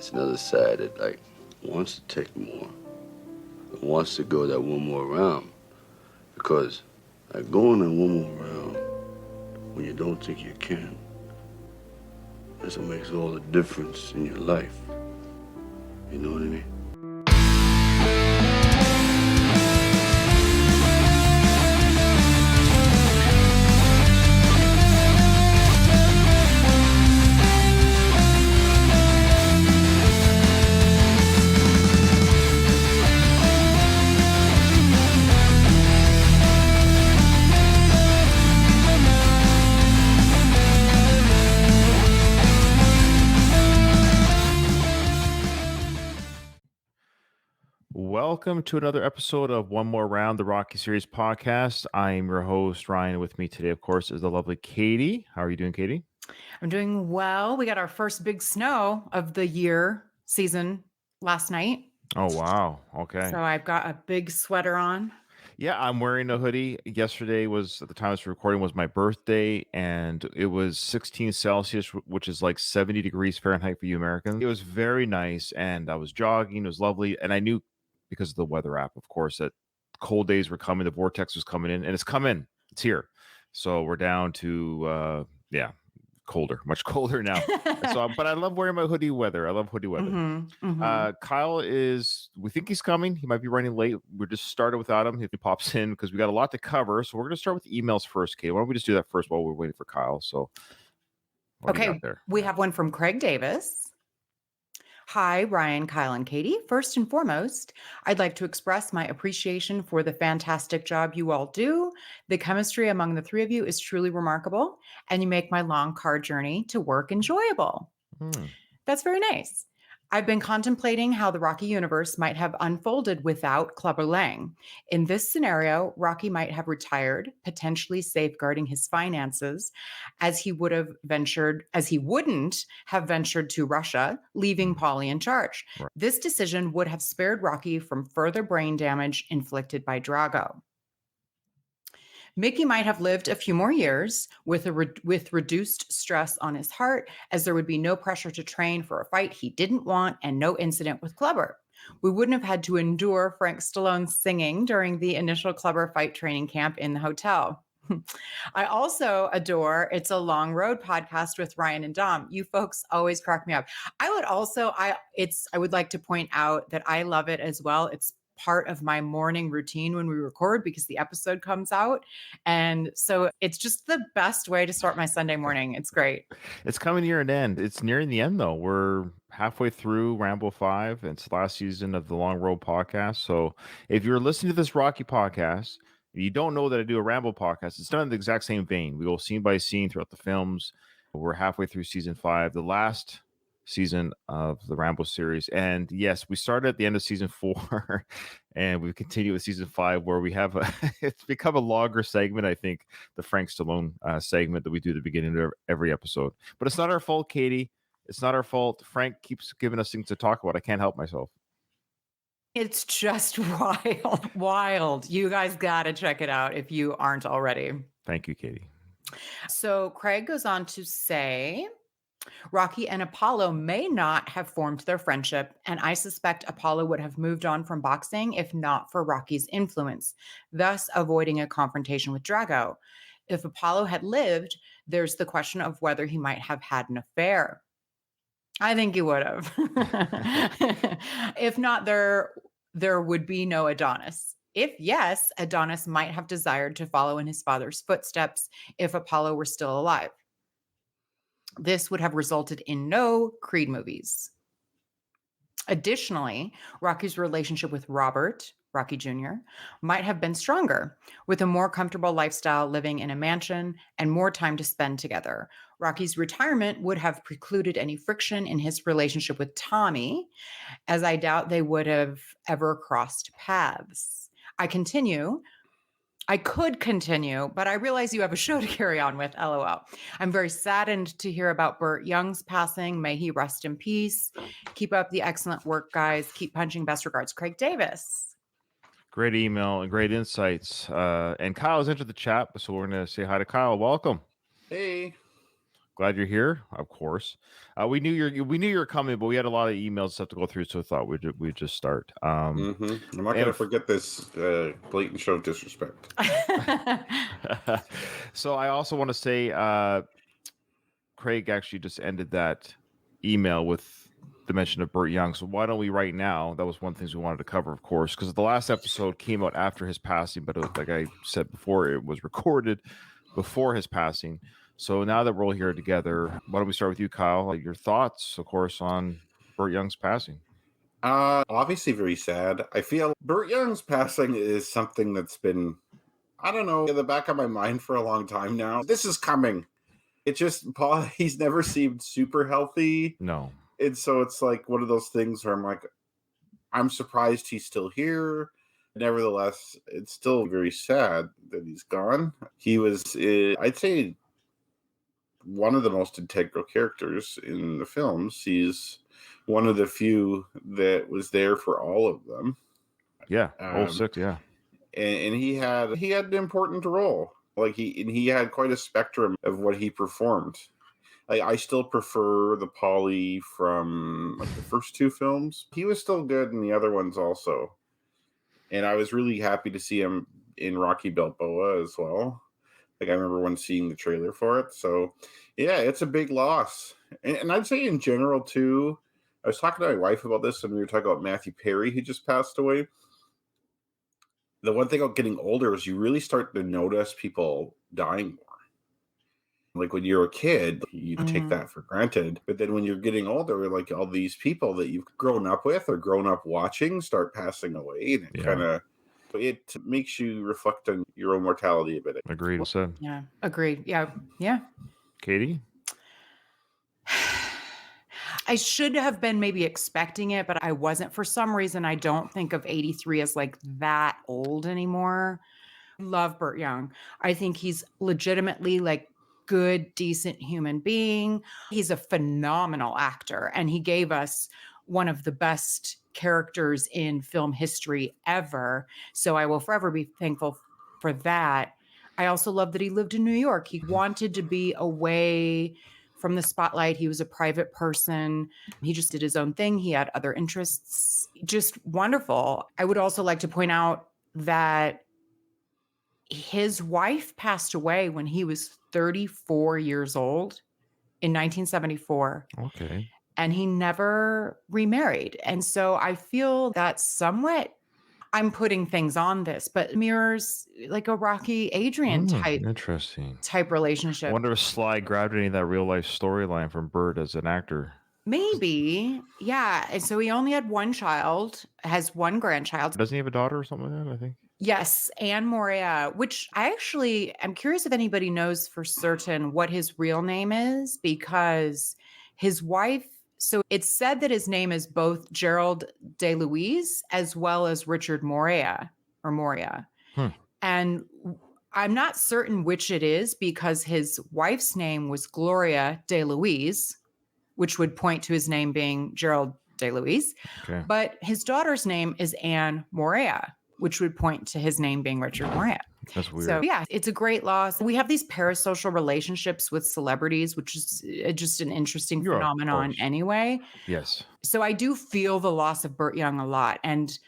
It's another side that like wants to take more, but wants to go that one more round. Because like going that one more round when you don't think you can, that's what makes all the difference in your life. You know what I mean? Welcome to another episode of One More Round, the Rocky Series podcast. I am your host, Ryan. With me today, of course, is the lovely Katie. How are you doing, Katie? I'm doing well. We got our first big snow of the year season last night. Oh, wow. Okay. So I've got a big sweater on. Yeah, I'm wearing a hoodie. Yesterday was, at the time I was recording, was my birthday, and it was 16 Celsius, which is like 70 degrees Fahrenheit for you Americans. It was very nice, and I was jogging. It was lovely, and I knew, because of the weather app, of course, that cold days were coming. The vortex was coming in, and it's come in. It's here. So we're down to, colder, much colder now. But I love wearing my hoodie weather. I love hoodie weather. Kyle we think he's coming. He might be running late. We're just started without him if he pops in because we got a lot to cover. So we're going to start with emails first, Kate. Why don't we just do that first while we're waiting for Kyle? So, what do you got there? We have one from Craig Davis. Hi, Ryan, Kyle, and Katie. First and foremost, I'd like to express my appreciation for the fantastic job you all do. The chemistry among the three of you is truly remarkable, and you make my long car journey to work enjoyable. That's very nice. I've been contemplating how the Rocky universe might have unfolded without Clubber Lang. In this scenario, Rocky might have retired, potentially safeguarding his finances, as he wouldn't have ventured to Russia, leaving Paulie in charge. Right. This decision would have spared Rocky from further brain damage inflicted by Drago. Mickey might have lived a few more years with reduced stress on his heart, as there would be no pressure to train for a fight he didn't want and no incident with Clubber. We wouldn't have had to endure Frank Stallone singing during the initial Clubber fight training camp in the hotel. I also adore It's a Long Road podcast with Ryan and Dom. You folks always crack me up. I would like to point out that I love it as well. It's part of my morning routine when we record because the episode comes out. And so it's just the best way to start my Sunday morning. It's great. It's coming near an end. It's nearing the end, though. We're halfway through Rambo 5. It's the last season of the Long Road podcast. So if you're listening to this Rocky podcast, and you don't know that I do a Rambo podcast, it's done in the exact same vein. We go scene by scene throughout the films. We're halfway through season 5. The last season of the Rambo series, and yes, we started at the end of season 4 and we continue with season 5 where we have it's become a longer segment. I think the Frank Stallone segment that we do at the beginning of every episode, but it's not our fault, Katie. It's not our fault. Frank keeps giving us things to talk about. I can't help myself. It's just wild. You guys got to check it out if you aren't already. Thank you, Katie. So Craig goes on to say, Rocky and Apollo may not have formed their friendship, and I suspect Apollo would have moved on from boxing if not for Rocky's influence, thus avoiding a confrontation with Drago. If Apollo had lived, there's the question of whether he might have had an affair. I think he would have. If not, there would be no Adonis. If yes, Adonis might have desired to follow in his father's footsteps if Apollo were still alive. This would have resulted in no Creed movies. Additionally, Rocky's relationship with Robert, Rocky Jr., might have been stronger, with a more comfortable lifestyle living in a mansion and more time to spend together. Rocky's retirement would have precluded any friction in his relationship with Tommy, as I doubt they would have ever crossed paths. I could continue, but I realize you have a show to carry on with, LOL. I'm very saddened to hear about Burt Young's passing. May he rest in peace. Keep up the excellent work, guys. Keep punching. Best regards, Craig Davis. Great email and great insights. And Kyle's entered the chat, so we're going to say hi to Kyle. Welcome. Hey. Glad you're here, of course. We knew you were coming, but we had a lot of emails and stuff to go through, so I thought we'd just start. I'm not going to forget this blatant show of disrespect. So I also want to say, Craig actually just ended that email with the mention of Burt Young. So why don't we right now? That was one of the things we wanted to cover, of course, because the last episode came out after his passing, but like I said before, it was recorded before his passing. So now that we're all here together, why don't we start with you, Kyle? Like your thoughts, of course, on Burt Young's passing. Obviously very sad. I feel Burt Young's passing is something that's been, I don't know, in the back of my mind for a long time now. This is coming. It just, Paul, he's never seemed super healthy. No. And so it's like one of those things where I'm like, I'm surprised he's still here. Nevertheless, it's still very sad that he's gone. He was, I'd say, one of the most integral characters in the films. He's one of the few that was there for all of them. Yeah, all six, yeah. And he had an important role. Like he had quite a spectrum of what he performed. I still prefer the Paulie from like the first two films. He was still good in the other ones also. And I was really happy to see him in Rocky Balboa as well. Like I remember when seeing the trailer for it. So yeah, it's a big loss. And I'd say in general too, I was talking to my wife about this when we were talking about Matthew Perry, who just passed away. The one thing about getting older is you really start to notice people dying more. Like when you're a kid, you take that for granted. But then when you're getting older, like all these people that you've grown up with or grown up watching start passing away. And it makes you reflect on your own mortality a bit. Agreed. Well said. Yeah. Agreed. Yeah. Katie? I should have been maybe expecting it, but I wasn't. For some reason, I don't think of 83 as like that old anymore. Love Burt Young. I think he's legitimately like good, decent human being. He's a phenomenal actor, and he gave us one of the best characters in film history ever. So I will forever be thankful for that. I also love that he lived in New York. He wanted to be away from the spotlight. He was a private person. He just did his own thing. He had other interests. Just wonderful. I would also like to point out that his wife passed away when he was 34 years old in 1974. Okay. And he never remarried. And so I feel that somewhat, I'm putting things on this, but mirrors like a Rocky Adrian type relationship. I wonder if Sly grabbed any of that real life storyline from Burt as an actor. Maybe. Yeah. And so he only had one child, has one grandchild. Doesn't he have a daughter or something like that, I think? Yes, Anne Moria, which I actually am curious if anybody knows for certain what his real name is, because his wife, so it's said that his name is both Gerald DeLuise as well as Richard Moria or Moria. And I'm not certain which it is because his wife's name was Gloria DeLuise, which would point to his name being Gerald DeLuise. Okay. But his daughter's name is Anne Moria, which would point to his name being Richard Moria. That's weird. So yeah, it's a great loss. We have these parasocial relationships with celebrities, which is just an interesting phenomenon anyway. Yes. So I do feel the loss of Burt Young a lot. And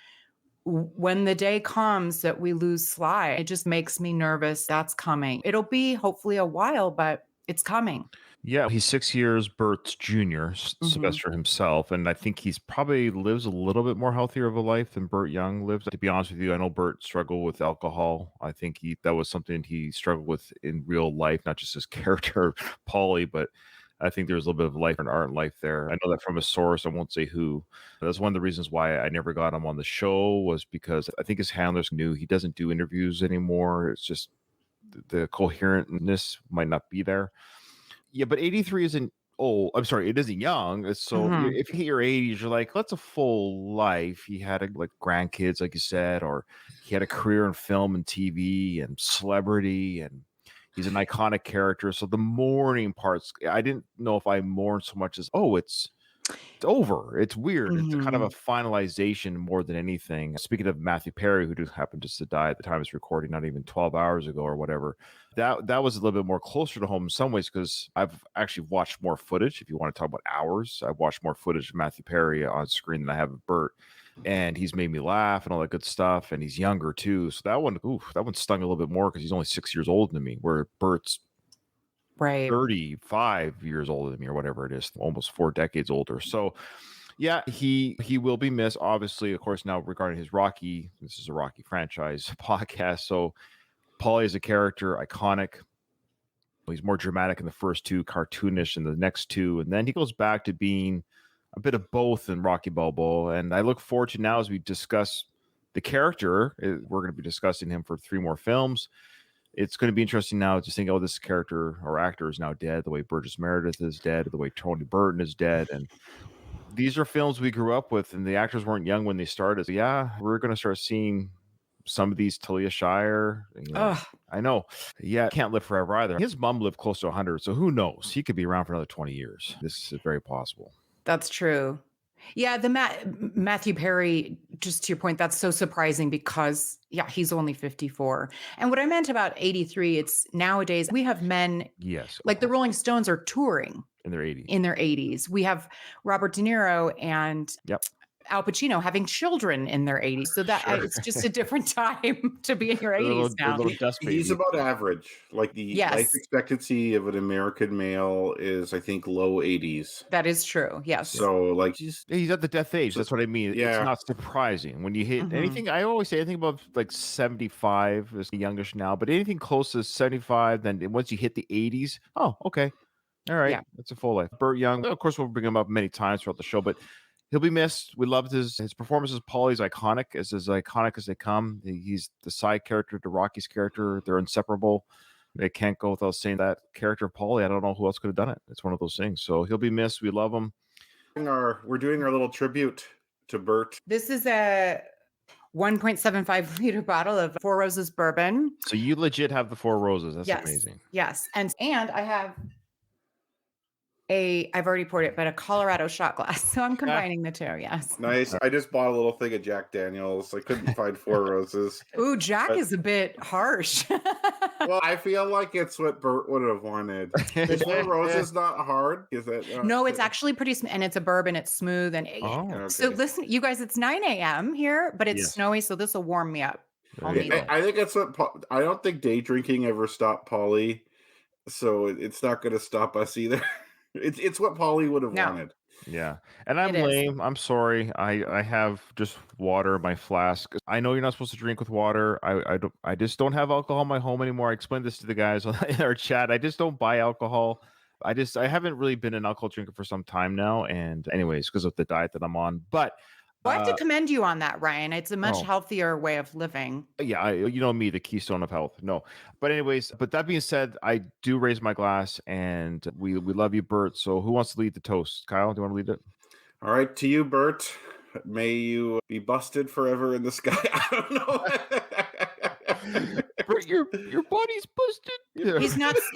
when the day comes that we lose Sly, it just makes me nervous. That's coming. It'll be hopefully a while, but it's coming. Yeah, he's 6 years Burt's junior, Sylvester himself, and I think he's probably lives a little bit more healthier of a life than Burt Young lives. To be honest with you, I know Burt struggled with alcohol. I think that was something he struggled with in real life, not just his character, Paulie, but I think there's a little bit of life and art and life there. I know that from a source. I won't say who. That's one of the reasons why I never got him on the show, was because I think his handlers knew he doesn't do interviews anymore. It's just the coherentness might not be there. Yeah, but 83 isn't old. I'm sorry, it isn't young. So if you hit your 80s, you're like, that's a full life. He had like grandkids, like you said, or he had a career in film and TV and celebrity, and he's an iconic character. So the mourning parts, I didn't know if I mourned so much as, over. It's weird. It's a kind of a Mhm. finalization more than anything. Speaking of Matthew Perry, who just happened just to die at the time of this recording, not even 12 hours ago or whatever, that was a little bit more closer to home in some ways because I've actually watched more footage. If you want to talk about hours, I've watched more footage of Matthew Perry on screen than I have of Bert. And he's made me laugh and all that good stuff. And he's younger too. So that one stung a little bit more because he's only 6 years older than me, where Bert's Right. 35 years older than me or whatever it is, almost 4 decades older. So yeah, he will be missed. Obviously, of course, now regarding his Rocky, this is a Rocky franchise podcast. So Paulie is a character, iconic. He's more dramatic in the first two, cartoonish in the next two, and then he goes back to being a bit of both in Rocky Balboa. And I look forward to now as we discuss the character. We're going to be discussing him for 3 more films. It's going to be interesting now to think, oh, this character or actor is now dead, the way Burgess Meredith is dead, the way Tony Burton is dead. And these are films we grew up with, and the actors weren't young when they started. So yeah, we're going to start seeing some of these. Talia Shire, Ugh. I know. Yeah, can't live forever either. His mom lived close to 100, so who knows? He could be around for another 20 years. This is very possible. That's true. Yeah, the Matthew Perry, just to your point, that's so surprising because, yeah, he's only 54. And what I meant about 83, it's nowadays we have men Yes, like the Rolling Stones are touring in their 80s. in their 80s. We have Robert De Niro and Yep. Al Pacino having children in their 80s. So that Sure. it's just a different time to be in your A 80s now. little dust He's baby. about average. Like the Yes. life expectancy of an American male is, I think, low 80s. That is true. Yes. So, like, he's He's at the death age. So- That's what I mean. yeah. It's not surprising when you hit Mhm. anything. I always say anything above like 75 is youngish now, but anything close to 75, then once you hit the 80s, oh, okay. All right. Yeah. That's a full life. Burt Young, of course, we'll bring him up many times throughout the show, but he'll be missed. We loved his performances. Paulie's iconic, as iconic as they come. He's the side character to Rocky's character. They're inseparable. They can't go without saying that character of Paulie. I don't know who else could have done it. It's one of those things. So he'll be missed. We love him. we're doing our little tribute to Bert. This is a 1.75 liter bottle of Four Roses bourbon. So you legit have the 4 roses. That's Yes. amazing. Yes. And I have I've already poured it, but a Colorado shot glass. So I'm combining the two. Yes. Nice. I just bought a little thing of Jack Daniels. I couldn't find Four Roses. Ooh, Jack But- is a bit harsh. Well, I feel like it's what Bert would have wanted. Is Four Roses not hard? Is it? No, it's actually pretty and it's a bourbon. It's smooth and Oh, so okay. listen, you guys, it's 9 a.m. here, but it's Yes. snowy, so this will warm me up. There I'll you need go. it. I think it's what I don't think day drinking ever stopped Paulie, so it's not going to stop us either. It's what Paulie would have No. wanted. Yeah. And I'm It is. lame. I'm sorry. I have just water in my flask. I know you're not supposed to drink with water. I just don't have alcohol in my home anymore. I explained this to the guys in our chat. I just don't buy alcohol. I haven't really been an alcohol drinker for some time now. And anyways, because of the diet that I'm on. But Well, I have to commend you on that, Ryan. It's a much Oh. healthier way of living. yeah, you know me, the keystone of health. No, but anyways, but that being said, I do raise my glass, and we love you, Bert. So who wants to lead the toast? Kyle, do you want to lead it? All right, to you, Bert. May you be busted forever in the sky. I don't know. Bert, your body's busted.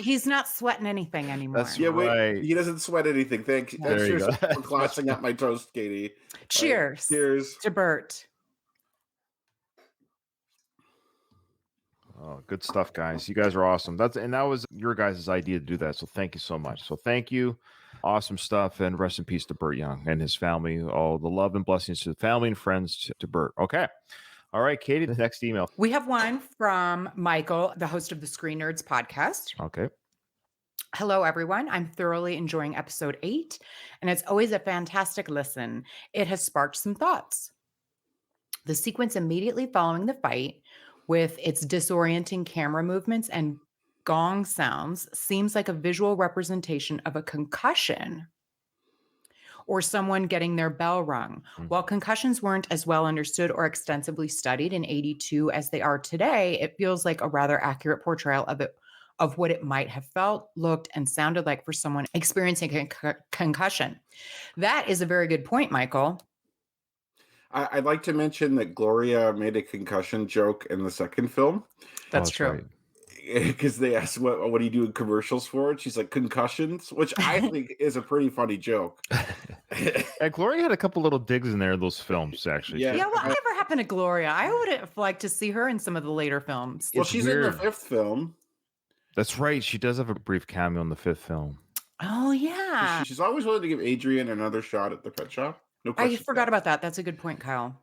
He's not sweating anything anymore. That's Yeah, wait. Right. He doesn't sweat anything. Thanks There you for go. glassing up my toast, Katie. Cheers. Cheers. To Bert. Oh, good stuff, guys. You guys are awesome. That was your guys' idea to do that. So thank you so much. So thank you. Awesome stuff. And rest in peace to Burt Young and his family. All the love and blessings to the family and friends to Burt. Okay. All right, Katie, the next email. We have one from Michael, the host of the Screen Nerds podcast. Okay. Hello, everyone. I'm thoroughly enjoying episode 8, and it's always a fantastic listen. It has sparked some thoughts. The sequence immediately following the fight, with its disorienting camera movements and gong sounds, seems like a visual representation of a concussion or someone getting their bell rung. While concussions weren't as well understood or extensively studied in 82 as they are today, it feels like a rather accurate portrayal of what it might have felt, looked, and sounded like for someone experiencing a concussion. That is a very good point, Michael. I'd like to mention that Gloria made a concussion joke in the second film. That's Oh, true. right. because they asked what do you do in commercials for, and she's like concussions, which I think is a pretty funny joke. And Gloria had a couple little digs in there in those films, actually. Yeah. Yeah, whatever happened to Gloria? I would have liked to see her in some of the later films. Well, It's she's in the weird. 5th film. That's right. She does have a brief cameo in the 5th film. Oh yeah, She's always willing to give Adrian another shot at the pet shop. No I question. forgot about that. That's a good point, Kyle.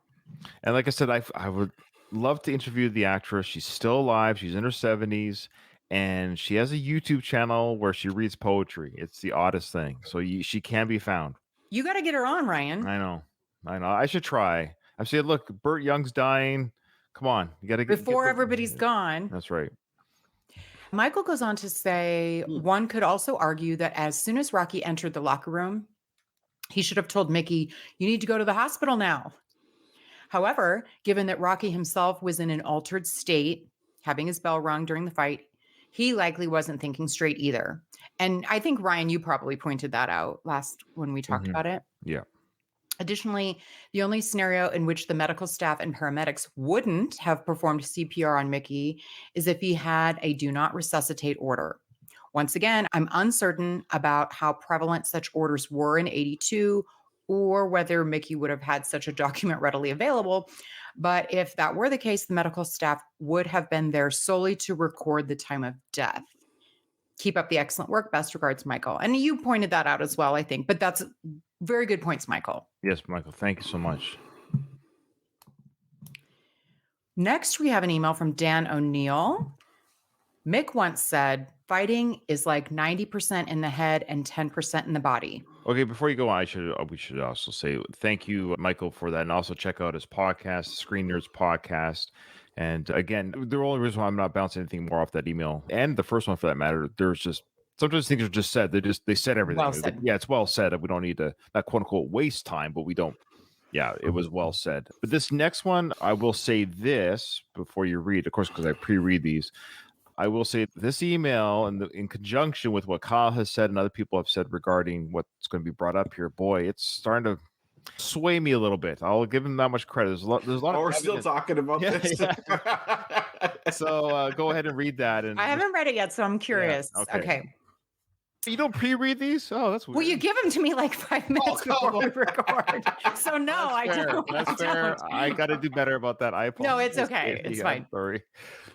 And like I said, I would love to interview the actress. She's still alive. She's in her 70s. And she has a YouTube channel where she reads poetry. It's the oddest thing. So she can be found. You got to get her on, Ryan. I know. I should try. I said, look, Burt Young's dying. Come on. You got to get Before everybody's gone. That's right. Michael goes on to say, one could also argue that as soon as Rocky entered the locker room, he should have told Mickey, you need to go to the hospital now. However, given that Rocky himself was in an altered state, having his bell rung during the fight, he likely wasn't thinking straight either. And I think, Ryan, you probably pointed that out last when we talked about it. Yeah. Additionally, the only scenario in which the medical staff and paramedics wouldn't have performed CPR on Mickey is if he had a do not resuscitate order. Once again, I'm uncertain about how prevalent such orders were in 82 or whether Mickey would have had such a document readily available. But if that were the case, the medical staff would have been there solely to record the time of death. Keep up the excellent work. Best regards, Michael. And you pointed that out as well, I think. But that's very good points, Michael. Yes, Michael. Thank you so much. Next, we have an email from Dan O'Neill. Mick once said, fighting is like 90% in the head and 10% in the body. Okay, before you go on, we should also say thank you, Michael, for that. And also check out his podcast, Screen Nerds Podcast. And again, the only reason why I'm not bouncing anything more off that email, and the first one for that matter, there's just sometimes things are just said. They said everything. Well said. Yeah, it's well said. We don't need to not quote unquote waste time, but we don't. Yeah, it was well said. But this next one, I will say this before you read, of course, because I pre-read these. I will say this email, in conjunction with what Kyle has said and other people have said regarding what's going to be brought up here, boy, it's starting to sway me a little bit. I'll give him that much credit. There's a lot. Oh, we're still talking about this. So go ahead and read that. And I haven't read it yet, so I'm curious. Yeah, okay. You don't pre-read these? Oh, that's weird. Well, you give them to me like 5 minutes before we record. So no, I don't. That's fair. I got to do better about that. I apologize. No, it's okay. It's fine. Sorry.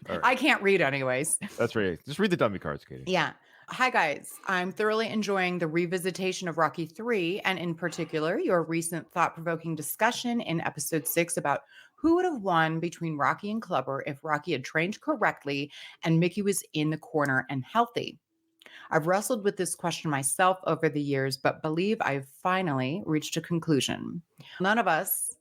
All right. I can't read anyways. That's right. Just read the dummy cards, Katie. Yeah. Hi, guys. I'm thoroughly enjoying the revisitation of Rocky 3, and in particular, your recent thought-provoking discussion in episode 6 about who would have won between Rocky and Clubber if Rocky had trained correctly and Mickey was in the corner and healthy. I've wrestled with this question myself over the years, but believe I've finally reached a conclusion. None of us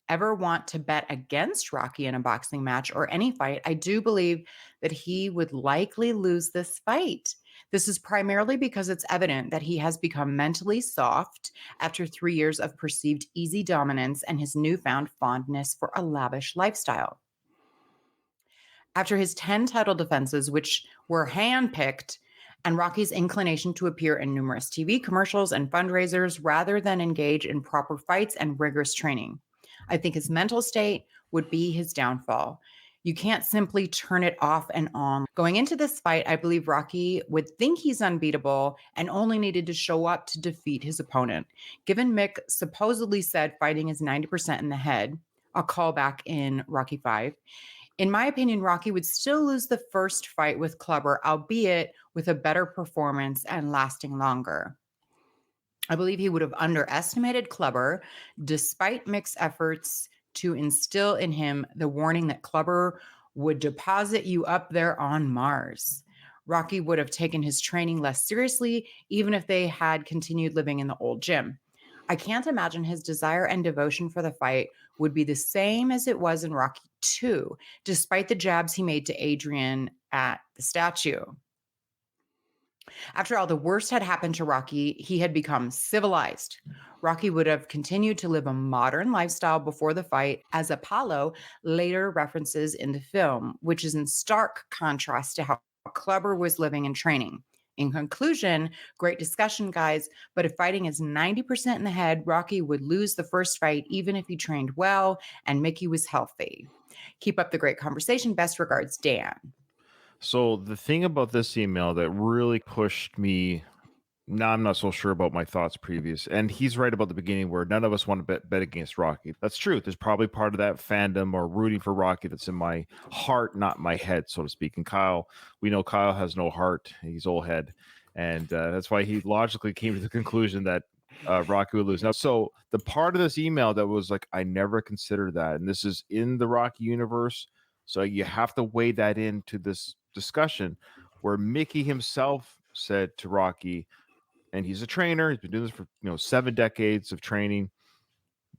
ever want to bet against Rocky in a boxing match or any fight. I do believe that he would likely lose this fight. This is primarily because it's evident that he has become mentally soft after 3 years of perceived easy dominance and his newfound fondness for a lavish lifestyle. After his 10 title defenses, which were handpicked, and Rocky's inclination to appear in numerous TV commercials and fundraisers rather than engage in proper fights and rigorous training, I think his mental state would be his downfall. You can't simply turn it off and on. Going into this fight, I believe Rocky would think he's unbeatable and only needed to show up to defeat his opponent. Given Mick supposedly said fighting is 90% in the head, a callback in Rocky 5, in my opinion, Rocky would still lose the first fight with Clubber, albeit with a better performance and lasting longer. I believe he would have underestimated Clubber, despite Mick's efforts to instill in him the warning that Clubber would deposit you up there on Mars. Rocky would have taken his training less seriously, even if they had continued living in the old gym. I can't imagine his desire and devotion for the fight would be the same as it was in Rocky 2, despite the jabs he made to Adrian at the statue. After all, the worst had happened to Rocky. He had become civilized. Rocky would have continued to live a modern lifestyle before the fight, as Apollo later references in the film, which is in stark contrast to how Clubber was living and training. In conclusion, great discussion, guys, but if fighting is 90% in the head, Rocky would lose the first fight even if he trained well and Mickey was healthy. Keep up the great conversation. Best regards, Dan. So the thing about this email that really pushed me, now I'm not so sure about my thoughts previous, and he's right about the beginning where none of us want to bet against Rocky. That's true. There's probably part of that fandom or rooting for Rocky that's in my heart, not my head, so to speak. And Kyle, we know Kyle has no heart; he's all head, and that's why he logically came to the conclusion that Rocky would lose. Now, so the part of this email that was like, I never considered that, and this is in the Rocky universe, so you have to weigh that into this discussion, where Mickey himself said to Rocky, and he's a trainer. He's been doing this for 7 decades of training.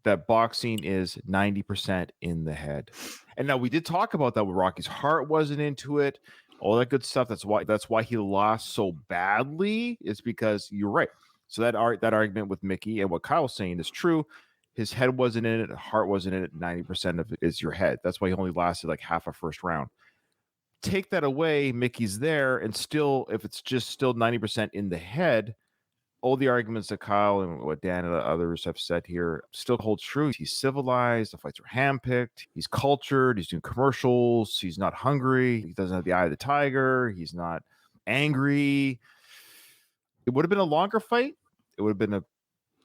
That boxing is 90% in the head. And now we did talk about that with Rocky's heart wasn't into it, all that good stuff. That's why he lost so badly. Is because you're right. So that argument with Mickey and what Kyle's saying is true. His head wasn't in it, heart wasn't in it. 90% of it is your head. That's why he only lasted like half a first round. Take that away, Mickey's there, and still, if it's just still 90% in the head, all the arguments that Kyle and what Dan and the others have said here still hold true. He's civilized. The fights are handpicked. He's cultured. He's doing commercials. He's not hungry. He doesn't have the eye of the tiger. He's not angry. It would have been a longer fight. It would have been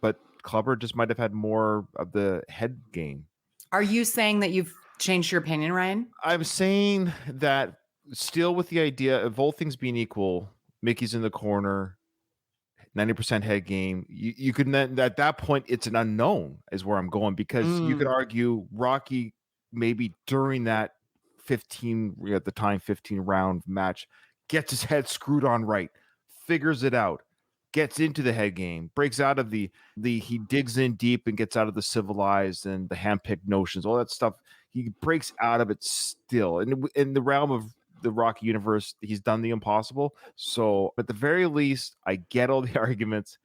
but Clubber just might have had more of the head game. Are you saying that you've changed your opinion, Ryan? I'm saying that still with the idea of all things being equal, Mickey's in the corner, 90% head game. You could then at that point it's an unknown is where I'm going, because you could argue Rocky maybe during that 15 round match gets his head screwed on right, figures it out, gets into the head game, breaks out of the he digs in deep and gets out of the civilized and the handpicked notions, all that stuff. He breaks out of it still. And in the realm of the Rocky universe, he's done the impossible. So at the very least, I get all the arguments.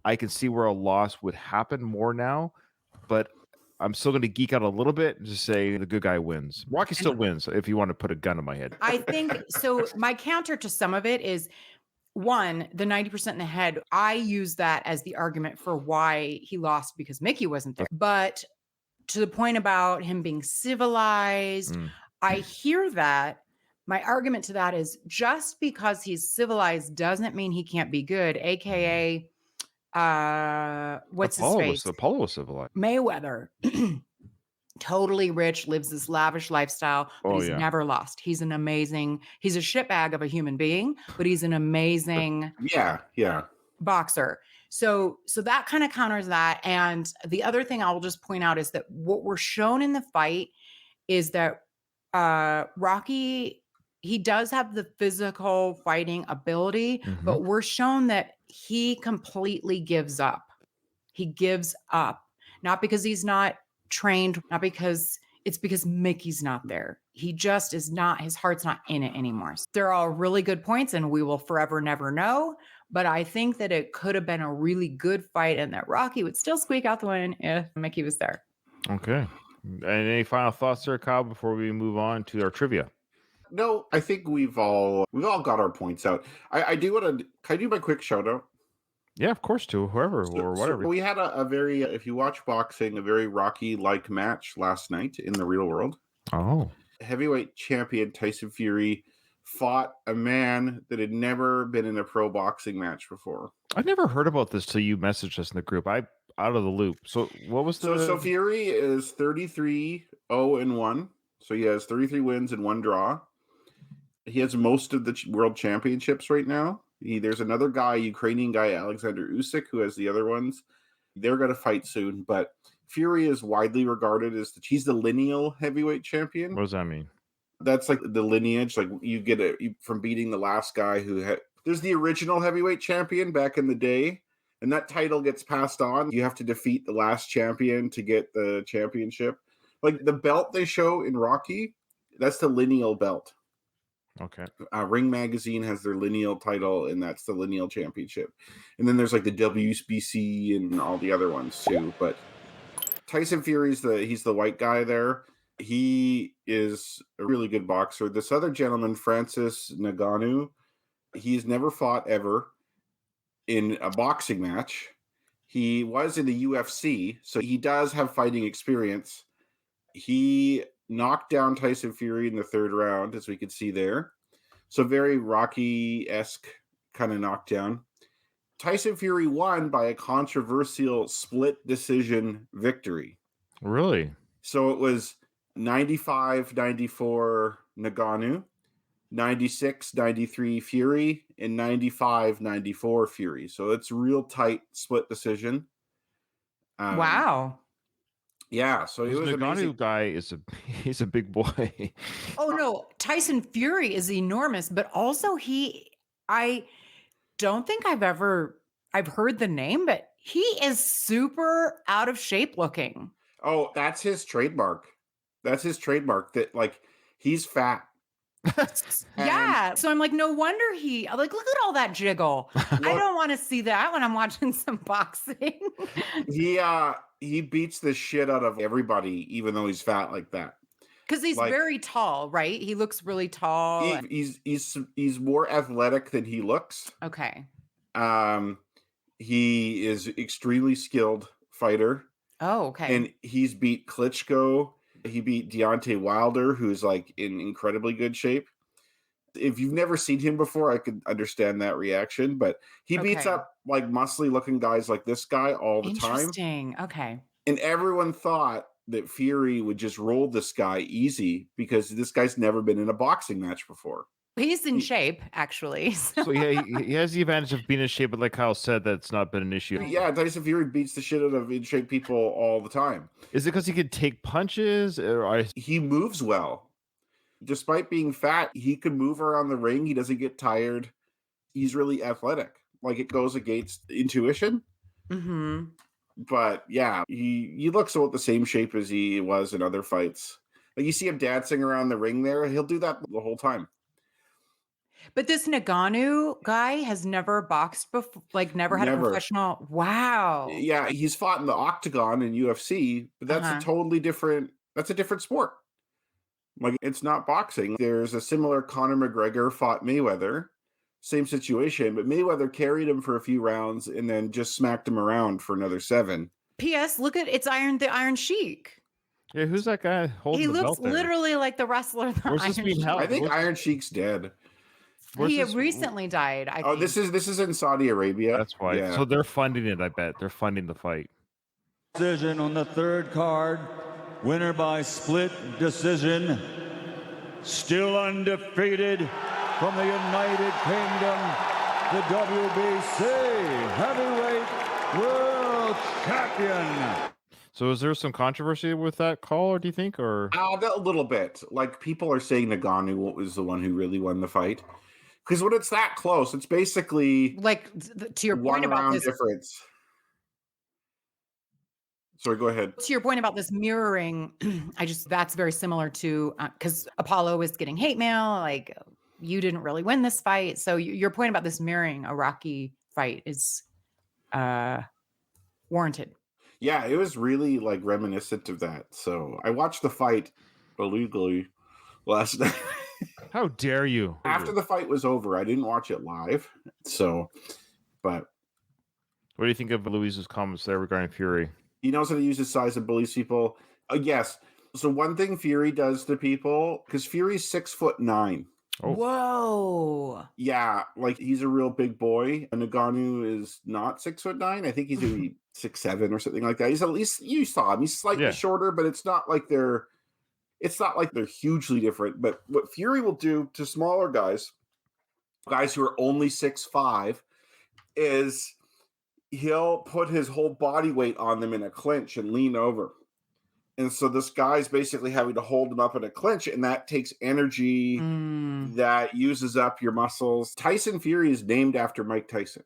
I can see where a loss would happen more now, but I'm still going to geek out a little bit and just say the good guy wins. Rocky still wins if you want to put a gun in my head. I think so. My counter to some of it is, one, the 90% in the head. I use that as the argument for why he lost, because Mickey wasn't there. But to the point about him being civilized, I hear that. My argument to that is, just because he's civilized doesn't mean he can't be good. AKA, what's his face? Apollo was civilized. Mayweather. Totally rich, lives this lavish lifestyle, but he's never lost. He's a shitbag of a human being, but he's an amazing boxer. So that kind of counters that. And the other thing I will just point out is that what we're shown in the fight is that Rocky, he does have the physical fighting ability, but we're shown that he completely gives up. He gives up, not because he's not trained, not because it's because Mickey's not there. He just is not, his heart's not in it anymore. So they're all really good points, and we will forever never know. But I think that it could have been a really good fight and that Rocky would still squeak out the win if Mickey was there. Okay. And any final thoughts there, Kyle, before we move on to our trivia? No, I think we've all got our points out. I do want to. Can I do my quick shout out? Yeah, of course, to whoever or whatever. So we had a very, if you watch boxing, a very Rocky-like match last night in the real world. Oh. Heavyweight champion Tyson Fury fought a man that had never been in a pro boxing match before. I never heard about this till you messaged us in the group. I'm out of the loop. So what was the... So Fury is 33-0-1. So he has 33 wins and 1 draw. He has most of the world championships right now. There's another guy, Ukrainian guy, Alexander Usyk, who has the other ones. They're going to fight soon, but Fury is widely regarded as he's the lineal heavyweight champion. What does that mean? That's like the lineage, like you get it from beating the last guy who had. There's the original heavyweight champion back in the day, and that title gets passed on. You have to defeat the last champion to get the championship. Like the belt they show in Rocky, that's the lineal belt. Okay. Ring Magazine has their lineal title, and that's the lineal championship. And then there's like the WBC and all the other ones too. But Tyson Fury's he's the white guy there. He is a really good boxer. This other gentleman, Francis Ngannou, he's never fought ever in a boxing match. He was in the UFC, so he does have fighting experience. He knocked down Tyson Fury in the 3rd round, as we can see there. So very Rocky-esque kind of knockdown. Tyson Fury won by a controversial split decision victory. Really? So it was 95-94 Ngannou, 96-93 Fury, and 95-94 Fury. So it's a real tight split decision. Wow. Yeah, so it This was amazing. Ngannou guy is he's a big boy. Oh no, Tyson Fury is enormous, but also I don't think I've heard the name, but he is super out of shape looking. Oh, that's his trademark. That's his trademark. That like he's fat. Yeah. So I'm like, no wonder I'm like, look at all that jiggle. I don't want to see that when I'm watching some boxing. He beats the shit out of everybody, even though he's fat like that. Because he's Like- very tall, right? He looks really tall. He's more athletic than he looks. Okay. He is extremely skilled fighter, Oh, okay. and he's beat Klitschko. He beat Deontay Wilder, who's like in incredibly good shape. If you've never seen him before, I could understand that reaction, but he beats Okay. up like muscly looking guys like this guy all the time. Interesting. Okay. And everyone thought that Fury would just roll this guy easy because this guy's never been in a boxing match before. He's in shape, actually. So yeah, he has the advantage of being in shape, but like Kyle said, that's not been an issue. Yeah, Tyson Fury beats the shit out of in shape people all the time. Is it because he could take punches, or He moves well. Despite being fat, he can move around the ring. He doesn't get tired. He's really athletic. Like it goes against intuition. Hmm. But yeah, he looks about the same shape as he was in other fights. Like you see him dancing around the ring there, he'll do that the whole time. But this Ngannou guy has never boxed before, like never had a Never. professional. Wow. Yeah, he's fought in the octagon in UFC, but that's Uh-huh. a totally different sport. Like it's not boxing. There's a similar Conor McGregor fought Mayweather. Same situation, but Mayweather carried him for a few rounds and then just smacked him around for another 7. P.S. Look at the Iron Sheik. yeah, who's that guy holding He the looks belt there? literally like the wrestler. The Where's this Iron being Sheik. held? I think what's- Iron Sheik's dead. Where's He this- recently died. I Oh, think. this is in Saudi Arabia. That's why. Yeah. So they're funding it. I bet they're funding the fight. Decision on the third card. Winner by split decision. Still undefeated from the United Kingdom. The WBC Heavyweight World Champion. So is there some controversy with that call, or do you think, or A little bit. Like people are saying Ngannou was the one who really won the fight. Because when it's that close, it's basically like to your one point about round this. difference. Sorry, go ahead. To your point about this mirroring, that's very similar to because Apollo is getting hate mail. Like you didn't really win this fight. So your point about this mirroring a Rocky fight is warranted. Yeah, it was really like reminiscent of that. So I watched the fight illegally last night. how dare you? After the fight was over, I didn't watch it live. So, but What do you think of Louise's comments there regarding Fury? he knows how to use his size to bully people. Yes. So one thing Fury does to people, because Fury's 6'9". Oh. Whoa. Yeah, like he's a real big boy. And Ngannou is not 6'9". I think he's maybe 6'7" or something like that. He's at least you saw him. He's slightly Yeah. shorter, but it's not like they're hugely different. But what Fury will do to smaller guys who are only 6'5", is he'll put his whole body weight on them in a clinch and lean over. And so this guy's basically having to hold him up in a clinch, and that takes energy Mm. that uses up your muscles. Tyson Fury is named after Mike Tyson.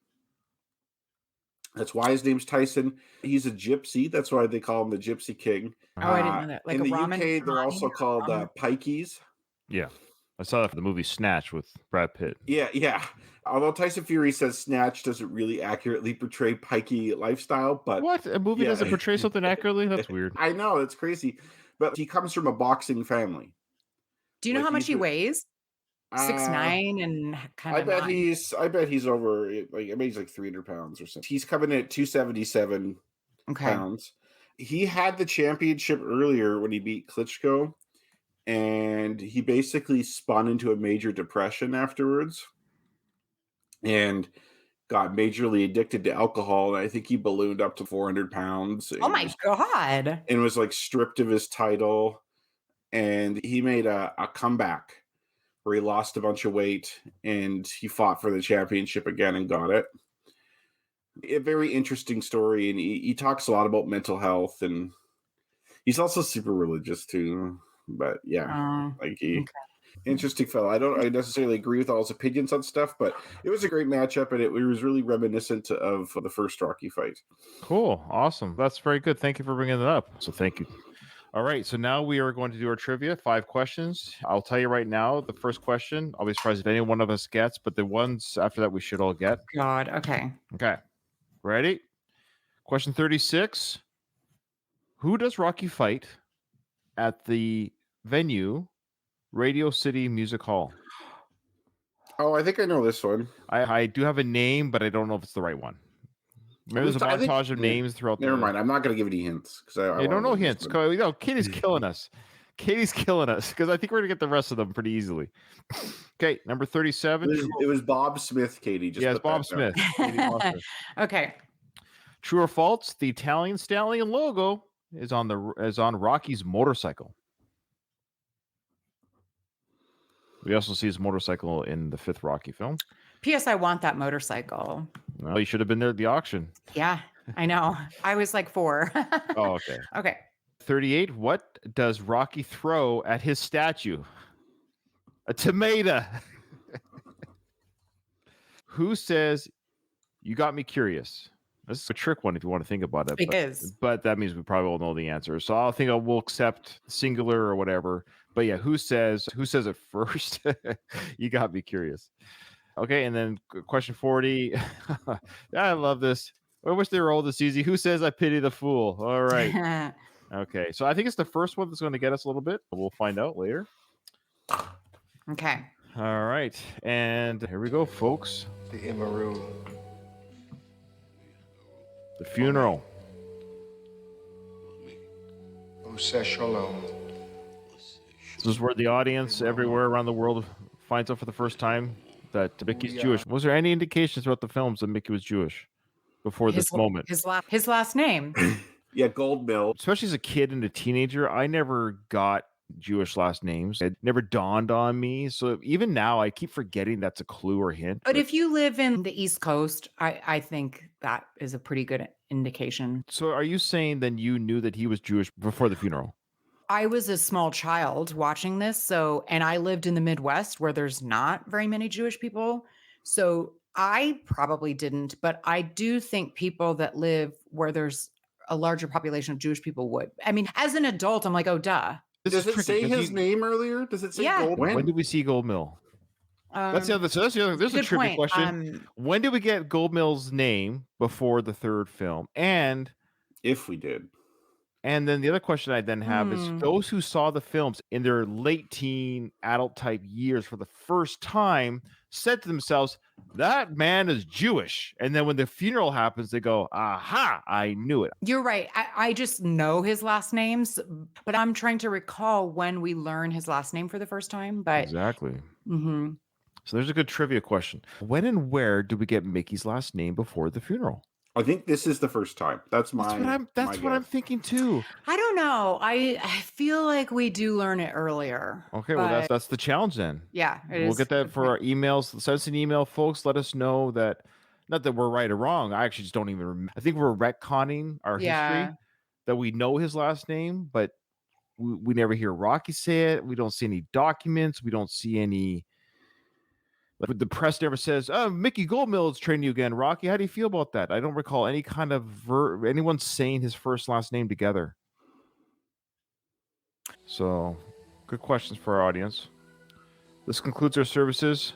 That's why his name's Tyson. He's a gypsy. That's why they call him the Gypsy King. Oh, I didn't know that. Like in a the ramen UK, they're ramen also or called ramen? pikeys. Yeah, I saw that for the movie Snatch with Brad Pitt. Yeah. Although Tyson Fury says Snatch doesn't really accurately portray pikey lifestyle, but What, a movie yeah. doesn't portray something accurately? That's weird. I know it's crazy. But he comes from a boxing family. Do you know like how much he's he a- weighs? 6'9" and kind I of. bet he's over. Like I bet he's like 300 pounds or something. He's coming in at 277 Okay. pounds. He had the championship earlier when he beat Klitschko, and he basically spun into a major depression afterwards and got majorly addicted to alcohol. And I think he ballooned up to 400 pounds Oh my God. and was like stripped of his title. And he made a comeback where he lost a bunch of weight and he fought for the championship again and got it. A very interesting story. And he talks a lot about mental health, and he's also super religious too. But yeah, like okay. interesting fellow. I necessarily agree with all his opinions on stuff, but it was a great matchup, and it was really reminiscent of the first Rocky fight. Cool. Awesome. That's very good. Thank you for bringing that up. So thank you. All right. So now we are going to do our trivia. 5 questions. I'll tell you right now, the first question, I'll be surprised if any one of us gets, but the ones after that we should all get. God. Okay. Okay. Ready? Question 36. Who does Rocky fight at the venue Radio City Music Hall? Oh, I think I know this one. I do have a name, but I don't know if it's the right one. Maybe there's a I think- montage of names throughout Never mind. I'm not going to give any hints because I You don't know wanna know hints. this one. Katie's killing us. Katie's killing us because I think we're going to get the rest of them pretty easily. Okay, number 37. It was Bob Smith, Katie. Just Yeah, it's put Bob that down. Smith. Katie Foster. Okay. True or false? The Italian Stallion logo is on Rocky's motorcycle. We also see his motorcycle in the 5th Rocky film. P.S. I want that motorcycle. Well, you should have been there at the auction. Yeah, I know. I was like 4. Oh, okay. Okay. 38. What does Rocky throw at his statue? A tomato. Who says, "You got me curious"? This is a trick one if you want to think about it. It is. But that means we probably all know the answer. So I think we'll accept singular or whatever. But yeah, who says it first? You got me curious. Okay, and then question 40. I love this. I wish they were all this easy. Who says I pity the fool? All right. Okay, so I think it's the first one that's going to get us a little bit. We'll find out later. Okay. All right, and here we go, folks. The Imaru. The funeral. Use Shalom. This is where the audience everywhere around the world finds out for the first time that Mickey's Jewish. Was there any indications throughout the films that Mickey was Jewish before this moment? His last name. Yeah, Gold Mill. Especially as a kid and a teenager, I never got Jewish last names. It never dawned on me. So even now, I keep forgetting that's a clue or hint. But if you live in the East Coast, I think that is a pretty good indication. So are you saying then you knew that he was Jewish before the funeral? I was a small child watching this, and I lived in the Midwest where there's not very many Jewish people. So I probably didn't, but I do think people that live where there's a larger population of Jewish people would. I mean, as an adult, I'm like, oh, duh. Does it say his name earlier? Does it say Yeah. Gold? When did we see Gold Mill? That's the other. So that's the other. There's a good trivia point. question. When did we get Gold Mill's name before the 3rd film? And If we did. then the other question I then have is those who saw the films in their late teen, adult type years for the first time said to themselves, "That man is Jewish." And then when the funeral happens, they go, "Aha! I knew it." You're right. I just know his last names, but I'm trying to recall when we learn his last name for the first time. But Exactly. Mhm. So there's a good trivia question. When and where did we get Mickey's last name before the funeral? I think this is the first time. That's That's what I'm guess. thinking too. I don't know. I feel like we do learn it earlier. Okay, well but that's the challenge then. yeah, it We'll is. get that for our emails. Send us an email, folks. Let us know that, not that we're right or wrong. I actually just don't even remember. I think we're retconning our Yeah. history, that we know his last name, but we never hear Rocky say it. We don't see any documents. We don't see any. Like, the press never says, "Oh, Mickey Goldmill is training you again, Rocky." How do you feel about that? I don't recall any kind of anyone saying his first last name together. So, good questions for our audience. This concludes our services.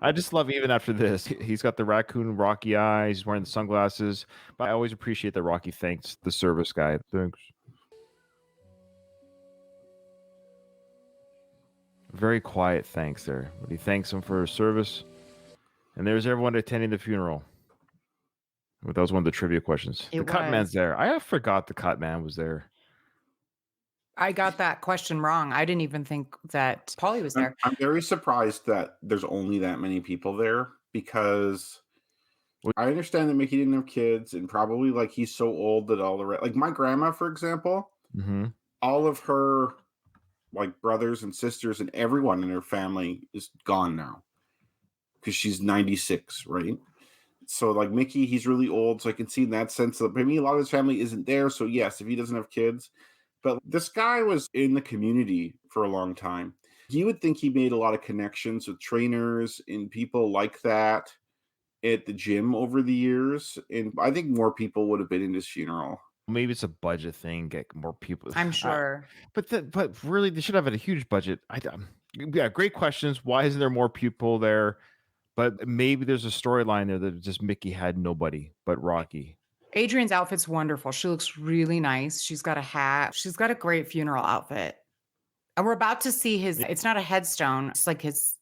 I just love, even after this, he's got the raccoon Rocky eyes, he's wearing the sunglasses. But I always appreciate that Rocky thanks the service guy. Thanks. Very quiet thanks there, but he thanks him for his service. And there's everyone attending the funeral. That was one of the trivia questions. It the cut man's was. there. I forgot the cut man was there. I got that question wrong. I didn't even think that Polly was there. I'm very surprised that there's only that many people there because What- I understand that Mickey didn't have kids and probably like he's so old that all the like my grandma, for example, Mm-hmm. all of her like brothers and sisters and everyone in her family is gone now because she's 96, right? So like Mickey, he's really old, so I can see in that sense that maybe a lot of his family isn't there. So yes, if he doesn't have kids, but this guy was in the community for a long time. You would think he made a lot of connections with trainers and people like that at the gym over the years, and I think more people would have been in his funeral. Maybe it's a budget thing, get more people. I'm sure. But really, they should have a huge budget. Yeah, great questions. Why isn't there more people there? But maybe there's a storyline there that just Mickey had nobody but Rocky. Adrian's outfit's wonderful. She looks really nice. She's got a hat. She's got a great funeral outfit. And we're about to see it's not a headstone. It's like his,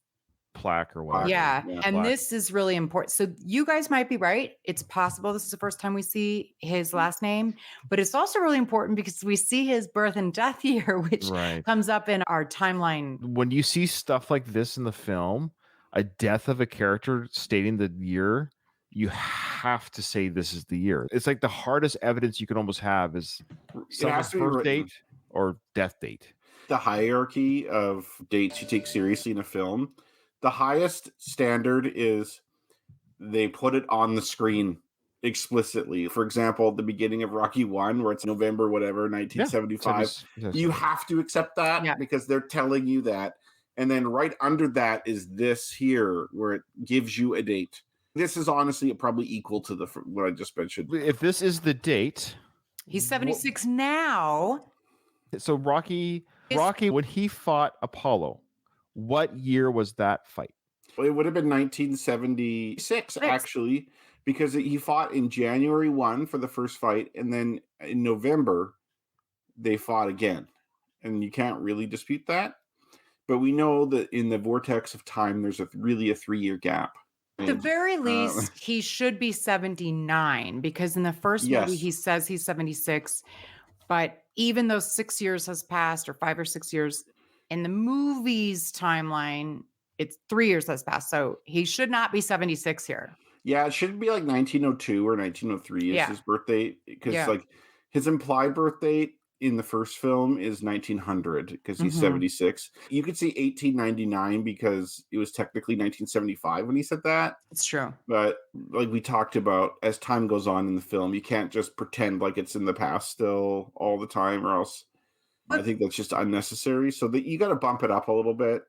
Plaque or whatever. yeah. yeah, And plaque. this is really important. So you guys might be right. It's possible this is the first time we see his last name, but it's also really important because we see his birth and death year, which Right. comes up in our timeline. When you see stuff like this in the film, a death of a character stating the year, you have to say this is the year. It's like the hardest evidence you can almost have is someone's to be birth written. date or death date. The hierarchy of dates you take seriously in a film, the highest standard is they put it on the screen explicitly. For example, the beginning of Rocky 1, where it's November, whatever, 1975, you have to accept that Yeah. because they're telling you that. And then right under that is this here, where it gives you a date. This is honestly probably equal to what I just mentioned. If this is the date, He's 76 now. so Rocky, when he fought Apollo, what year was that fight? Well, it would have been 1976, actually, because he fought in January 1 for the first fight, and then in November, they fought again. And you can't really dispute that. But we know that in the vortex of time, there's really a 3-year gap. At the very least, he should be 79 because in the first movie, Yes. he says he's 76. But even though 6 years has passed or 5 or 6 years, in the movie's timeline, it's 3 years has passed. So he should not be 76 here. Yeah, it should be like 1902 or 1903 is Yeah. his birthday, because Yeah. like his implied birth date in the first film is 1900 because he's Mhm. 76. You could see 1899 because it was technically 1975 when he said that. It's true. But like we talked about, as time goes on in the film, you can't just pretend like it's in the past still all the time, or else I think that's just unnecessary. So that you got to bump it up a little bit.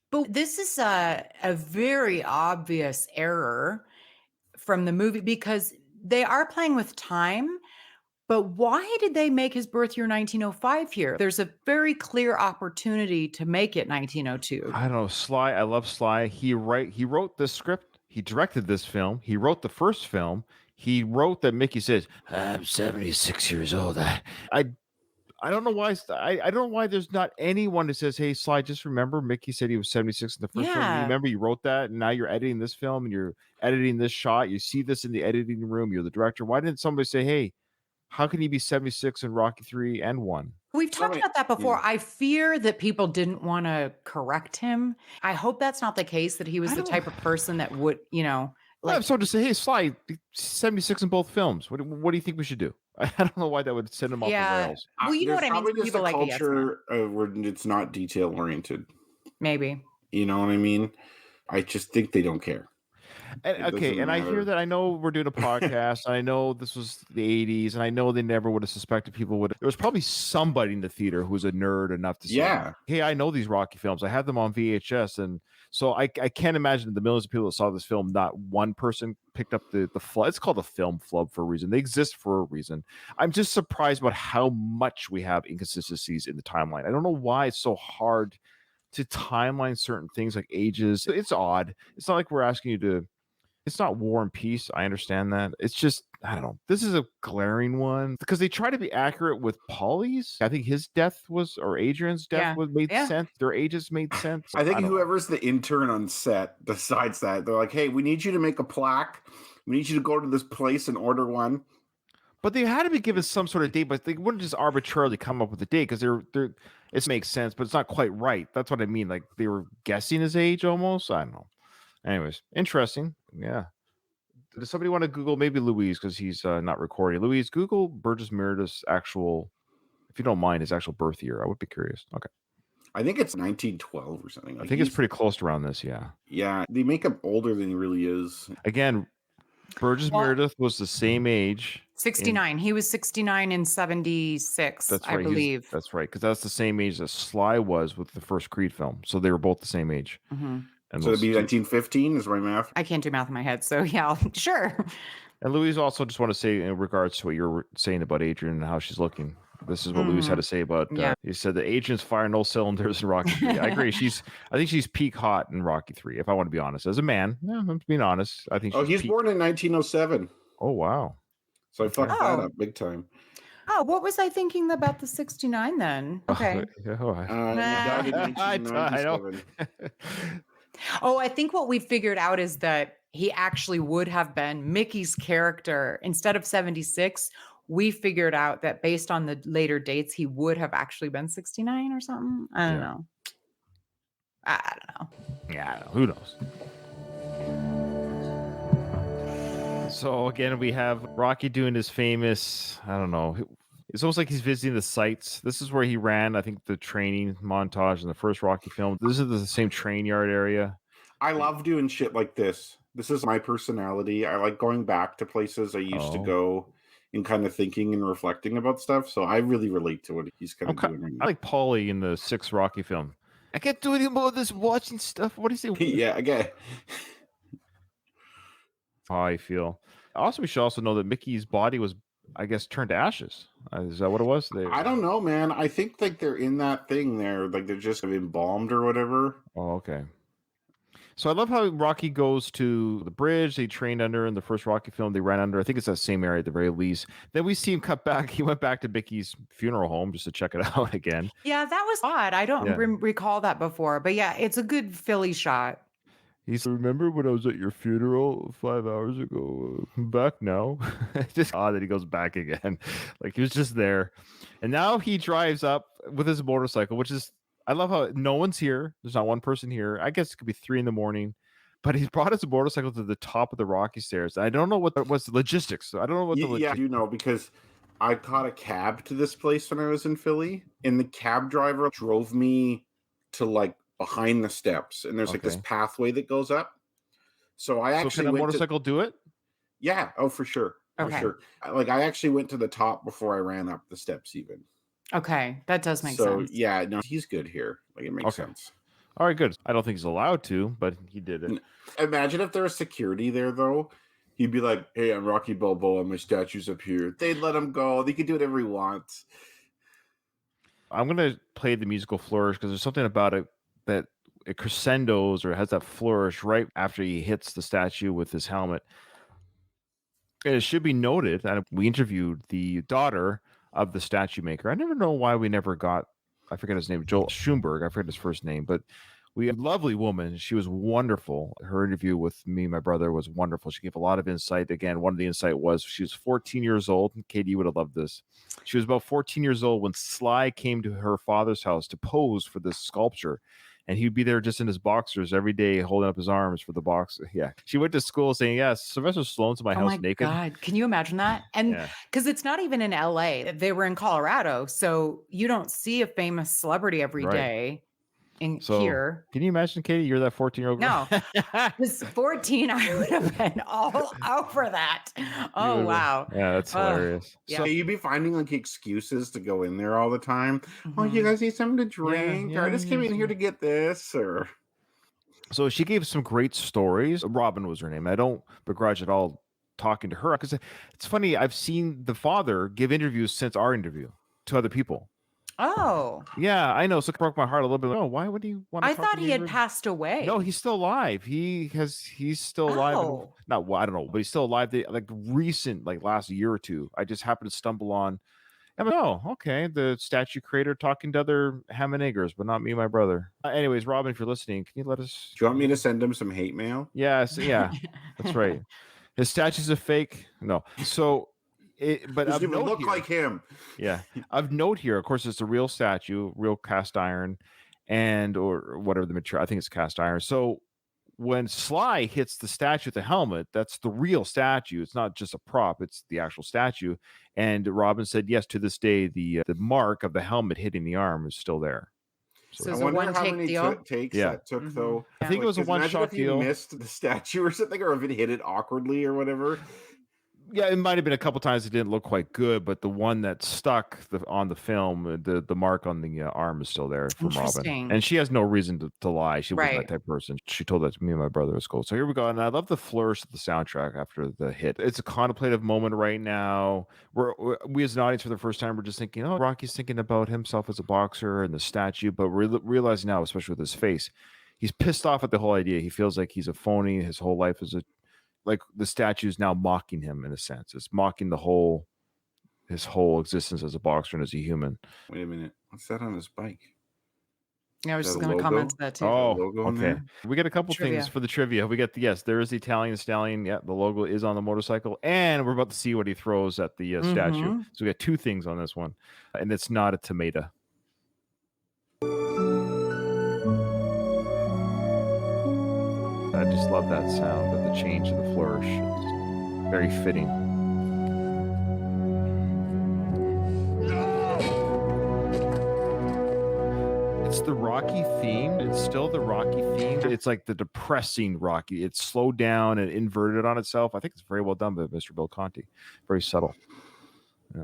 But this is a very obvious error from the movie because they are playing with time. But why did they make his birth year 1905 here? There's a very clear opportunity to make it 1902. I don't know. Sly, I love Sly. He wrote this script. He directed this film. He wrote the first film. He wrote that Mickey says, "I'm 76 years old." I don't know why. I don't know why there's not anyone that says, "Hey, Sly, just remember Mickey said he was 76 in the first film. You Yeah. remember you wrote that, and now you're editing this film, and you're editing this shot. You see this in the editing room. You're the director. Why didn't somebody say, hey, how can he be 76 in Rocky 3 and 1? We've talked Right. about that before. Yeah. I fear that people didn't want to correct him. I hope that's not the case, that he was I the don't- type of person that would, Well, like, if someone to say, hey, Sly, 76 in both films. What do you think we should do? I don't know why that would send him off Yeah. the rails. Well, you know There's what I mean? probably Some just people a like a yes man. culture where it's not detail oriented. maybe. You know what I mean? I just think they don't care. And, It okay, doesn't and I matter. hear that. I know we're doing a podcast, and I know this was the 80s, and I know they never would have suspected people would. There was probably somebody in the theater who was a nerd enough to say, Yeah. hey, I know these Rocky films. I have them on VHS. And so I can't imagine the millions of people that saw this film, not one person picked up the flub. It's called a film flub for a reason. They exist for a reason. I'm just surprised about how much we have inconsistencies in the timeline. I don't know why it's so hard to timeline certain things like ages. It's odd. It's not like we're asking you to. It's not War and Peace. I understand that. It's just, I don't know. This is a glaring one because they try to be accurate with Paulie's. I think his death was, or Adrian's death made Yeah. sense. Their ages made sense. I think don't know. whoever's the intern on set decides that. They're like, hey, we need you to make a plaque. We need you to go to this place and order one. But they had to be given some sort of date, but they wouldn't just arbitrarily come up with a date because they're it makes sense, but it's not quite right. That's what I mean. Like they were guessing his age almost. I don't know. Anyways, interesting. Yeah. Does somebody want to Google maybe Louise because he's not recording? Louise, Google Burgess Meredith's actual, if you don't mind, his actual birth year. I would be curious. Okay. I think it's 1912 or something. I think it's pretty close to around this. Yeah. Yeah, they make him older than he really is. Again, Burgess Meredith was the same age. 69. He was 69 in 76, That's I right. believe. That's right. Because that's the same age that Sly was with the first Creed film. So they were both the same age. Mm-hmm. And So it'd be those- 1915 is my math. I can't do math in my head, so yeah, sure. And Louise, also just want to say in regards to what you're saying about Adrian and how she's looking. This is what Louise had to say about. Yeah. He said that Adrian's firing no cylinders in Rocky 3. I agree. I think she's peak hot in Rocky 3. If I want to be honest, as a man, yeah, I'm being honest. I think. Oh, she's he's born in 1907. Oh wow. So I fucked that Oh. up big time. Oh, what was I thinking about the 69 then? Okay. He died in I don't- 1997. Oh, I think what we figured out is that he actually would have been Mickey's character instead of 76. We figured out that based on the later dates, he would have actually been 69 or something. I don't Yeah. know. I don't know. Yeah, who knows? So again, we have Rocky doing his famous, I don't know, it's almost like he's visiting the sites. This is where he ran, I think, the training montage in the first Rocky film. This is the same train yard area. I love doing shit like this. This is my personality. I like going back to places I used to Oh. go and kind of thinking and reflecting about stuff. So I really relate to what he's kind of Okay. doing right I now. like Paulie in the sixth Rocky film. I can't do any more of this watching stuff. What do you say? Yeah, again. How I feel. Also, we should also know that Mickey's body was, I guess, turned to ashes. Is that what it was? I don't know, man. I think like they're in that thing there, like they're just embalmed or whatever. Oh, okay. So I love how Rocky goes to the bridge they trained under in the first Rocky film. They ran under. I think it's that same area at the very least. Then we see him cut back. He went back to Mickey's funeral home just to check it out again. Yeah, that was odd. I don't Yeah. recall that before, but yeah, it's a good Philly shot. He said, "Remember when I was at your funeral 5 hours ago? I'm back now." It's just odd that he goes back again. Like he was just there. And now he drives up with his motorcycle, which is, I love how no one's here. There's not one person here. I guess it could be 3 a.m, but he's brought his motorcycle to the top of the Rocky stairs. I don't know what's the logistics. I don't know what the Yeah, you know, because I caught a cab to this place when I was in Philly, and the cab driver drove me to like behind the steps, and there's like this Okay. pathway that goes up. So I So actually can a went motorcycle do it? yeah, oh for sure. For Okay. sure. I actually went to the top before I ran up the steps even. Okay, that does make So sense. yeah, no, he's good here. Like it makes Okay. sense. All right, good. I don't think he's allowed to, but he did it. Imagine if there was security there though. He'd be like, "Hey, I'm Rocky Balboa. My statue's up here." They'd let him go. They could do whatever he wants. I'm gonna play the musical flourish because there's something about it that it crescendos or has that flourish right after he hits the statue with his helmet. And it should be noted that we interviewed the daughter of the statue maker. I never know why we never got, I forget his name, Joel Schoenberg. I forget his first name, but we had a lovely woman. She was wonderful. Her interview with me and my brother was wonderful. She gave a lot of insight. Again, one of the insight was she was 14 years old. Katie, you would have loved this. She was about 14 years old when Sly came to her father's house to pose for this sculpture. And he'd be there just in his boxers every day, holding up his arms for the box. Yeah. She went to school saying, yes, Sylvester Stallone's in my Oh house my naked. God. Can you imagine that? And Yeah. because it's not even in LA, they were in Colorado. So you don't see a famous celebrity every Right. day in So here. can you imagine, Katie? You're that 14-year-old girl. No. Because 14, I would have been all over that. Oh, would've- wow. Yeah, that's Ugh. hilarious. Yeah. So you'd be finding like excuses to go in there all the time. Oh, Mhm. you guys need something to drink? Or I just came in here to get this. Or So she gave some great stories. Robin was her name. I don't begrudge at all talking to her because it's funny. I've seen the father give interviews since our interview to other people. Oh, Yeah, I know. So it broke my heart a little bit. Oh, why would he want to I talk thought to he me had in- passed away. No, he's still alive. He's still alive. Oh. Not well, I don't know, but he's still alive. Like recent, like last year or two. I just happened to stumble on. I'm like, oh, okay. The statue creator talking to other ham and eggers, but not me and my brother. Anyways, Robin, if you're listening, can you let us? do you want me to send him some hate mail? Yes, yeah, that's right. His statue's a fake. No. So But Doesn't of even note look here, like him. yeah, of note here, of course, it's a real statue, real cast iron, and or whatever the material. I think it's cast iron. So when Sly hits the statue with the helmet, that's the real statue. It's not just a prop; it's the actual statue. And Robin said, yes, to this day, the mark of the helmet hitting the arm is still there. So I it's a wonder how one-take many deal? takes Yeah. that took, Mhm. though. I think it was a 'cause imagine one-shot if you deal. missed the statue or something, or if it hit it awkwardly or whatever. Yeah, it might have been a couple times it didn't look quite good, but the one that stuck on the film, the mark on the arm is still there from Robin. Interesting. And she has no reason to lie. She wasn't Right. that type of person. She told that to me and my brother at school. So here we go. And I love the flourish of the soundtrack after the hit. It's a contemplative moment right now. We as an audience for the first time, we're just thinking, oh, Rocky's thinking about himself as a boxer and the statue. But we're realizing now, especially with his face, he's pissed off at the whole idea. He feels like he's a phony. His whole life is like the statue is now mocking him in a sense. It's mocking his whole existence as a boxer and as a human. Wait a minute. What's that on his bike? Yeah, I was Is just that a going to logo? comment to that too. Oh, logo in okay. there? We get a couple Trivia. things for the trivia. We get yes, there is the Italian stallion. Yeah, the logo is on the motorcycle, and we're about to see what he throws at the statue. Mhm. So we got two things on this one, and it's not a tomato. I just love that sound of the change of the flourish. It's very fitting. It's the Rocky theme. It's still the Rocky theme. It's like the depressing Rocky. It's slowed down and inverted on itself. I think it's very well done by Mr. Bill Conti. Very subtle. Yeah.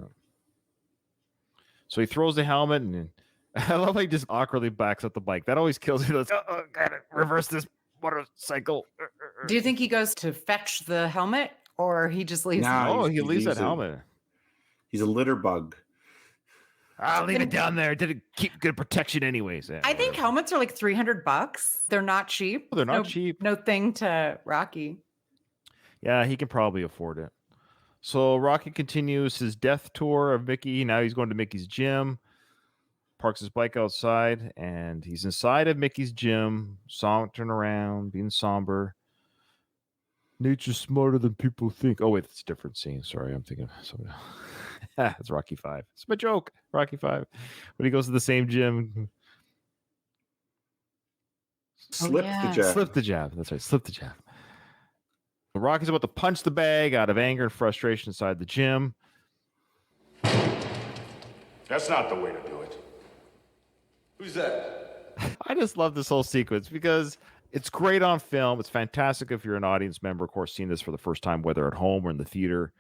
So he throws the helmet, and I love how he just awkwardly backs up the bike. That always kills me. Gotta reverse this motorcycle. Do you think he goes to fetch the helmet or he just leaves Nah, it? Oh, he's- he he leaves that leaves it. helmet. He's a litter bug. I'll leave it down there. Did it keep good protection anyways? Yeah, I think whatever. helmets are like $300. They're not cheap. They're not No- cheap. No thing to Rocky. Yeah, he can probably afford it. So Rocky continues his death tour of Mickey. Now he's going to Mickey's gym, parks his bike outside, and he's inside of Mickey's gym, sauntering around, being somber. Nature's smarter than people think. Oh, wait, that's a different scene. Sorry, I'm thinking of something else. It's Rocky 5. It's my joke. Rocky 5. When he goes to the same gym, Slip yeah. the jab. slip the jab. That's right. Slip the jab. Rocky's about to punch the bag out of anger and frustration inside the gym. That's not the way to do it. Who's that? I just love this whole sequence because it's great on film. It's fantastic if you're an audience member, of course, seeing this for the first time, whether at home or in the theater.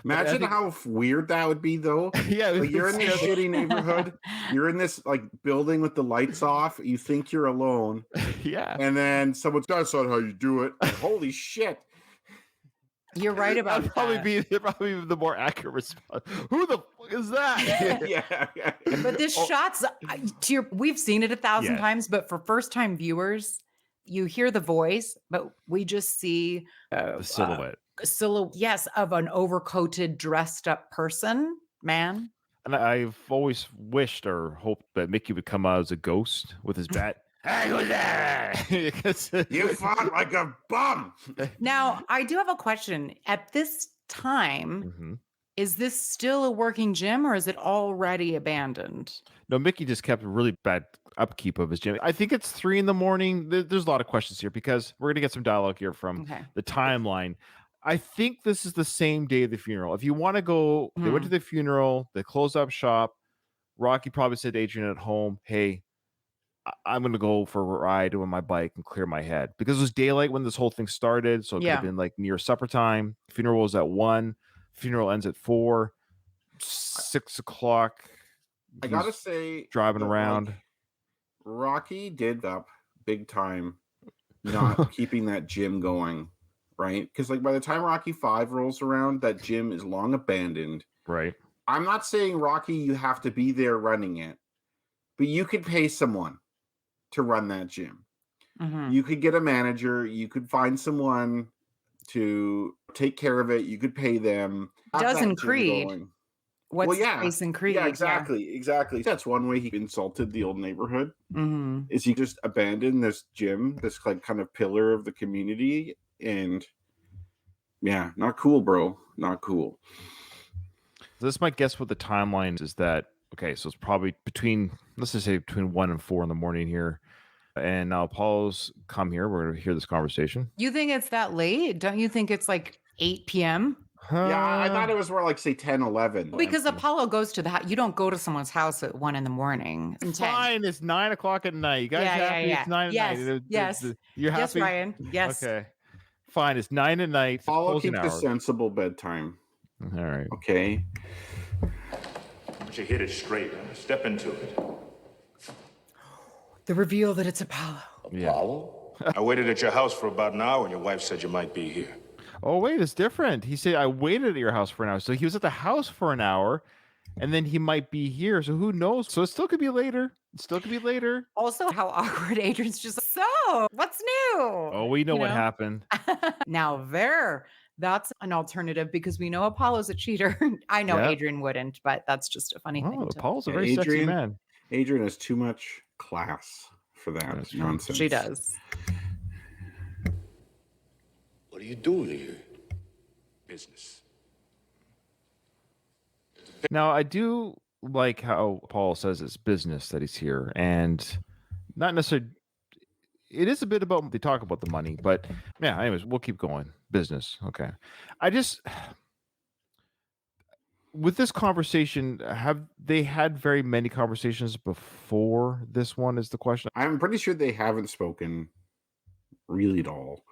Imagine think- how weird that would be, though. Yeah, Like you're in this shitty neighborhood. You're in this like building with the lights off. You think you're alone, yeah. and then someone's that's not how you do it. Like, holy shit! You're right about That'd probably that. be the more accurate response. Who the fuck is that? yeah. But this shot's we've seen it 1,000 Yeah. times, but for first time viewers, you hear the voice, but we just see The silhouette. yes, of an overcoated, dressed up man. And I've always wished or hoped that Mickey would come out as a ghost with his bat. Hey, who's that? Because- You fought like a bum. Now, I do have a question. At this time, Mhm. is this still a working gym or is it already abandoned? No, Mickey just kept really bad upkeep of his gym. I think it's 3 a.m. There's a lot of questions here because we're gonna get some dialogue here from Okay. the timeline. I think this is the same day of the funeral. If you want to go, they went to the funeral, they closed up shop. Rocky probably said to Adrian at home, "Hey, I'm going to go for a ride on my bike and clear my head," because it was daylight when this whole thing started. So it could Yeah. have been like near supper time. Funeral was at 1. Funeral ends at 4. 6 o'clock. I he's gotta say, driving that, like, around. Rocky did up big time, not keeping that gym going, right? Because like by the time Rocky 5 rolls around, that gym is long abandoned. Right. I'm not saying Rocky, you have to be there running it, but you could pay someone to run that gym. Mhm. You could get a manager. You could find someone to take care of it. You could pay them. Have Does that in gym Creed. going. What's Well, his yeah. face in Creed? Yeah, exactly. That's one way he insulted the old neighborhood. Mhm. Is he just abandoned this gym, this like kind of pillar of the community, and yeah, not cool, bro. Not cool. This might guess what the timeline is. That okay? So it's probably between, let's just say between 1 and 4 in the morning here. And now Apollo's come here. We're going to hear this conversation. You think it's that late? Don't you think it's like 8 p.m.? Yeah, I thought it was more like, say, 10, 11. Because Apollo goes to the house. You don't go to someone's house at 1 in the morning. It's 10. Fine. It's 9 o'clock at night. You guys happy? It's 9 Yes, at night. yes. You're happy? Yes, Ryan. Yes. Okay. Fine. It's 9 at night. Apollo Closing keeps a hour. sensible bedtime. All right. Okay. But you hit it straight. Huh? Step into it. The reveal that it's Apollo. Apollo? I waited at your house for about an hour, and your wife said you might be here. Oh, wait. It's different. He said, I waited at your house for an hour. So he was at the house for an hour, and then he might be here. So who knows? So it still could be later. It still could be later. Also, how awkward Adrian's just so. What's new? Oh, we know what happened. Now that's an alternative because we know Apollo's a cheater. I know Yeah. Adrian wouldn't, but that's just a funny thing. Oh, to- Paul's a very sexy man. Adrian has too much class for that That's true. nonsense. She does. What are you doing here? Business. Now, I do like how Paul says it's business that he's here, and not necessarily. It is a bit about, they talk about the money, but yeah, anyways, we'll keep going. Business. Okay. I just, with this conversation, have they had very many conversations before this one is the question? I'm pretty sure they haven't spoken really at all,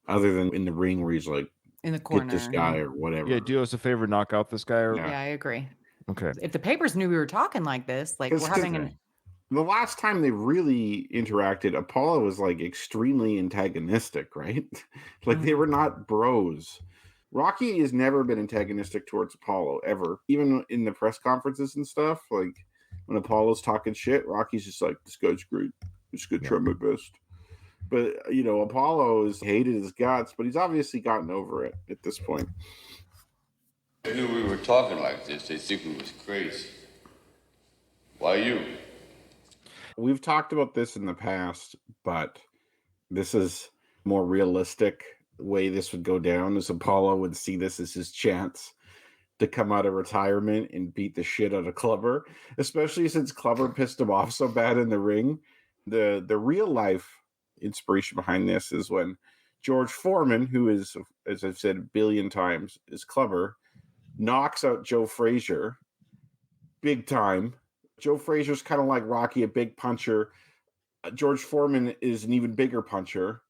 other than in the ring where he's like, In the corner. get this guy or whatever. Yeah, do us a favor, knock out this guy. Or, Yeah. Yeah, I agree. Okay. If the papers knew we were talking like this, like we're 'Cause- having an The last time they really interacted, Apollo was like extremely antagonistic, right? Like they were not bros. Rocky has never been antagonistic towards Apollo ever, even in the press conferences and stuff. Like when Apollo's talking shit, Rocky's just like, "This guy's great. I'm just gonna try my best." But Apollo has hated his guts, but he's obviously gotten over it at this point. They knew we were talking like this. They think we was crazy. Why you? We've talked about this in the past, but this is more realistic way this would go down, is Apollo would see this as his chance to come out of retirement and beat the shit out of Clubber, especially since Clubber pissed him off so bad in the ring. The real life inspiration behind this is when George Foreman, who is, as I've said a billion times, is Clubber, knocks out Joe Frazier big time. Joe Frazier's kind of like Rocky, a big puncher. George Foreman is an even bigger puncher.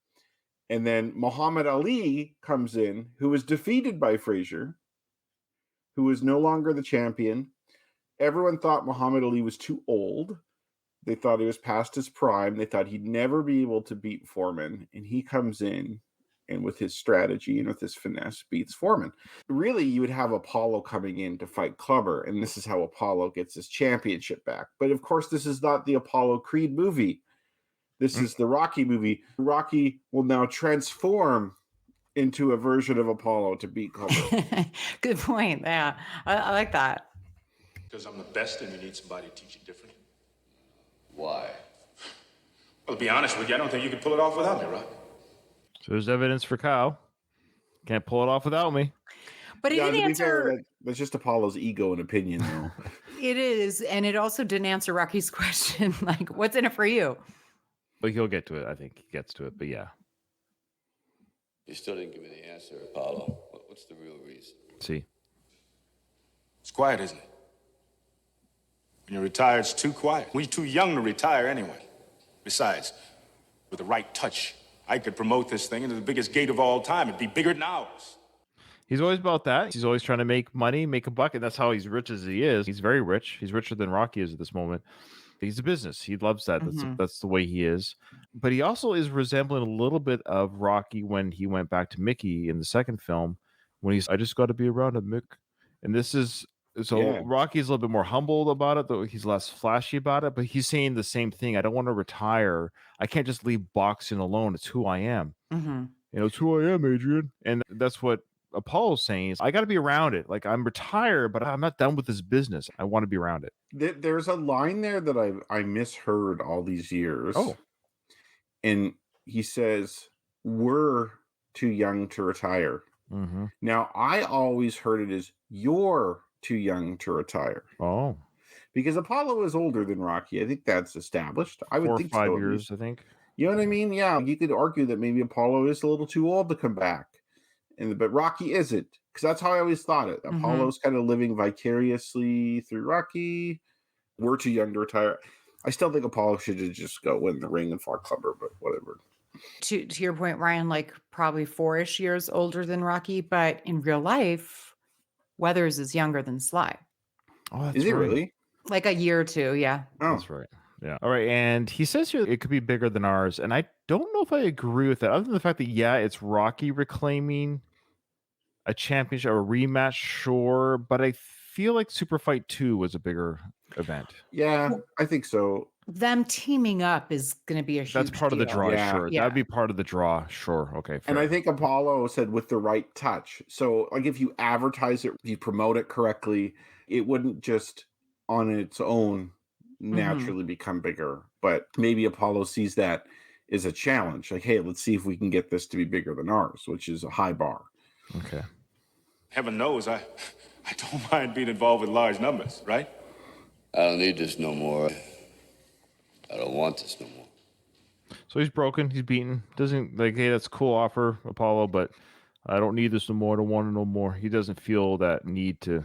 And then Muhammad Ali comes in, who was defeated by Frazier, who is no longer the champion. Everyone thought Muhammad Ali was too old. They thought he was past his prime. They thought he'd never be able to beat Foreman. And he comes in and with his strategy and with his finesse beats Foreman. Really, you would have Apollo coming in to fight Clubber, and this is how Apollo gets his championship back. But of course, this is not the Apollo Creed movie. This is the Rocky movie. Rocky will now transform into a version of Apollo to beat Clubber. Good point. Yeah, I like that. Because I'm the best and you need somebody to teach you different. Why? Well, to be honest with you, I don't think you could pull it off without me, Rock. So there's evidence for Kyle. Can't pull it off without me. But he Yeah, didn't to be fair, answer. that's just Apollo's ego and opinion, though. It is, and it also didn't answer Rocky's question. Like, what's in it for you? But he'll get to it. I think he gets to it. But yeah. You still didn't give me the answer, Apollo. What's the real reason? See. It's quiet, isn't it? When you retire, it's too quiet. We're too young to retire anyway. Besides, with the right touch, I could promote this thing into the biggest gate of all time. It'd be bigger than ours. He's always about that. He's always trying to make money, make a buck, and that's how he's rich as he is. He's very rich. He's richer than Rocky is at this moment. He's a business. He loves that. That's the way he is. But he also is resembling a little bit of Rocky when he went back to Mickey in the second film, when he's, I just got to be around a Mick. And this is, so Yeah. Rocky's a little bit more humble about it, though he's less flashy about it, but he's saying the same thing. I don't want to retire. I can't just leave boxing alone. It's who I am. Mm-hmm. It's who I am, Adrian. And that's what Apollo's saying is, I got to be around it. Like, I'm retired, but I'm not done with this business. I want to be around it. There's a line there that I misheard all these years. Oh. And he says, "We're too young to retire." Mm-hmm. Now, I always heard it as "you're too young to retire. Oh, Because Apollo is older than Rocky. I think that's established. I would 4 or think 5 so. At years, least. I think. You know what I mean? Yeah, you could argue that maybe Apollo is a little too old to come back, but Rocky isn't, because that's how I always thought it. Apollo's kind of living vicariously through Rocky. We're too young to retire. I still think Apollo should have just go win the ring and fought Clubber, but whatever. To your point, Ryan, like probably 4-ish years older than Rocky, but in real life, Weathers is younger than Sly. Oh, that's Is he right. really? Like a year or two, yeah. Oh, That's right. Yeah. All right. And he says here it could be bigger than ours. And I don't know if I agree with that, other than the fact that, yeah, it's Rocky reclaiming a championship or a rematch, sure. But I feel like Super Fight 2 was a bigger event. yeah, I think so. Them teaming up is going to be a huge That's part of the deal. draw, Yeah. sure. Yeah. That'd be part of the draw, sure. Okay. And I fair. think Apollo said with the right touch. So, like, if you advertise it, if you promote it correctly, it wouldn't just on its own naturally become bigger. But maybe Apollo sees that as a challenge. Like, hey, let's see if we can get this to be bigger than ours, which is a high bar. Okay. Heaven knows I don't mind being involved with large numbers, right? I don't need this no more. I don't want this no more. So he's broken. He's beaten. Doesn't like, hey, that's a cool offer, Apollo, but I don't need this no more. I don't want it no more. He doesn't feel that need to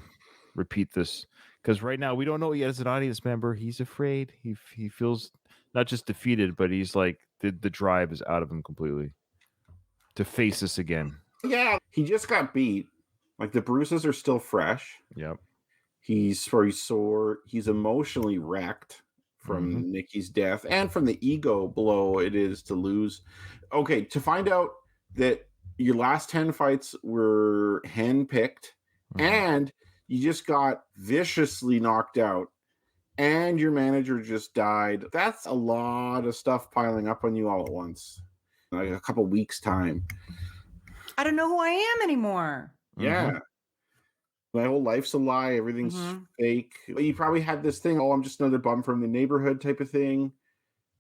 repeat this because right now we don't know yet as an audience member. He's afraid. He feels not just defeated, but he's like the drive is out of him completely to face this again. Yeah, he just got beat. Like, the bruises are still fresh. Yep. He's very sore. He's emotionally wrecked from Nikki's death and from the ego blow it is to lose. Okay, to find out that your last 10 fights were handpicked and you just got viciously knocked out and your manager just died. That's a lot of stuff piling up on you all at once. Like a couple weeks' time. I don't know who I am anymore. Yeah. My whole life's a lie. Everything's fake. You probably had this thing, oh, I'm just another bum from the neighborhood type of thing.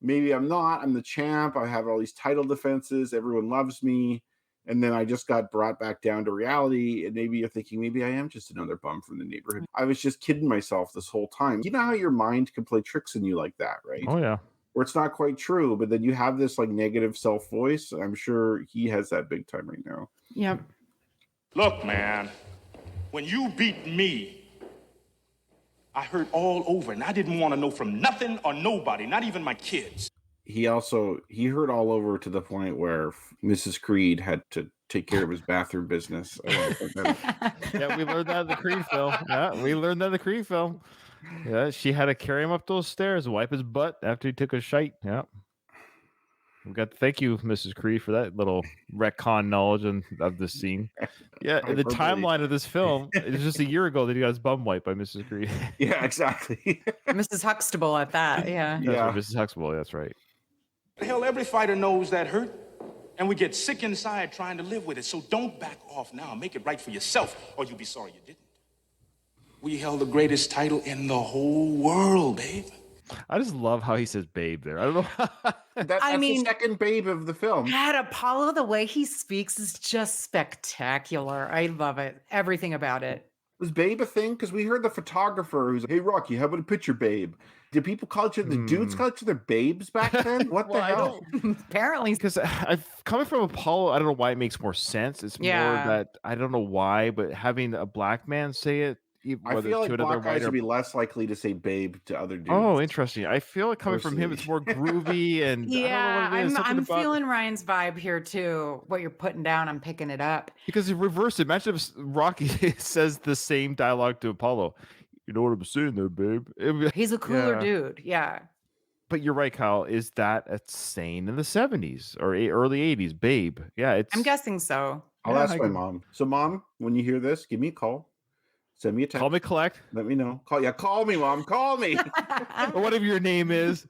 Maybe I'm not. I'm the champ. I have all these title defenses. Everyone loves me. And then I just got brought back down to reality. And maybe you're thinking, maybe I am just another bum from the neighborhood. I was just kidding myself this whole time. You know how your mind can play tricks on you like that, right? Oh yeah. Where it's not quite true, but then you have this like negative self voice. I'm sure he has that big time right now. Yep. Look, man, when you beat me, I hurt all over, and I didn't want to know from nothing or nobody, not even my kids. He hurt all over to the point where Mrs. Creed had to take care of his bathroom business. Yeah, we learned that in the Creed film. Yeah, we learned that in the Creed film. Yeah, she had to carry him up those stairs, wipe his butt after he took a shite. Yeah. We got to thank you, Mrs. Creed, for that little retcon knowledge of this scene. Yeah, the timeline of this film, it was just a year ago that he got his bum wiped by Mrs. Creed. Yeah, exactly. Mrs. Huxtable at that. Yeah. That's right, Mrs. Huxtable, that's right. Hell, every fighter knows that hurt, and we get sick inside trying to live with it. So don't back off now. Make it right for yourself, or you'll be sorry you didn't. We held the greatest title in the whole world, babe. I just love how he says babe there. I don't know. That's the second babe of the film. God, Apollo, the way he speaks is just spectacular. I love it. Everything about it. Was babe a thing? Because we heard the photographer who's like, hey, Rocky, how about a picture, babe? Did people call each other, the dudes call each other babes back then? What the hell? Apparently. Because coming from Apollo, I don't know why it makes more sense. It's more that I don't know why, but having a black man say it, I feel like black guys would be less likely to say babe to other dudes. Oh, interesting. I feel like coming from him, it's more groovy and yeah, I don't know what it is, I'm feeling Ryan's vibe here too. What you're putting down, I'm picking it up. Because it reversed it. Imagine if Rocky says the same dialogue to Apollo. You know what I'm saying there, babe? He's a cooler dude. Yeah. But you're right, Kyle. Is that a saying in the 70s or early 80s, babe? Yeah, I'm guessing so. I'll ask my mom. So, Mom, when you hear this, give me a call. Send me a text. Call me collect. Let me know. Call me, Mom. Call me. Or whatever your name is.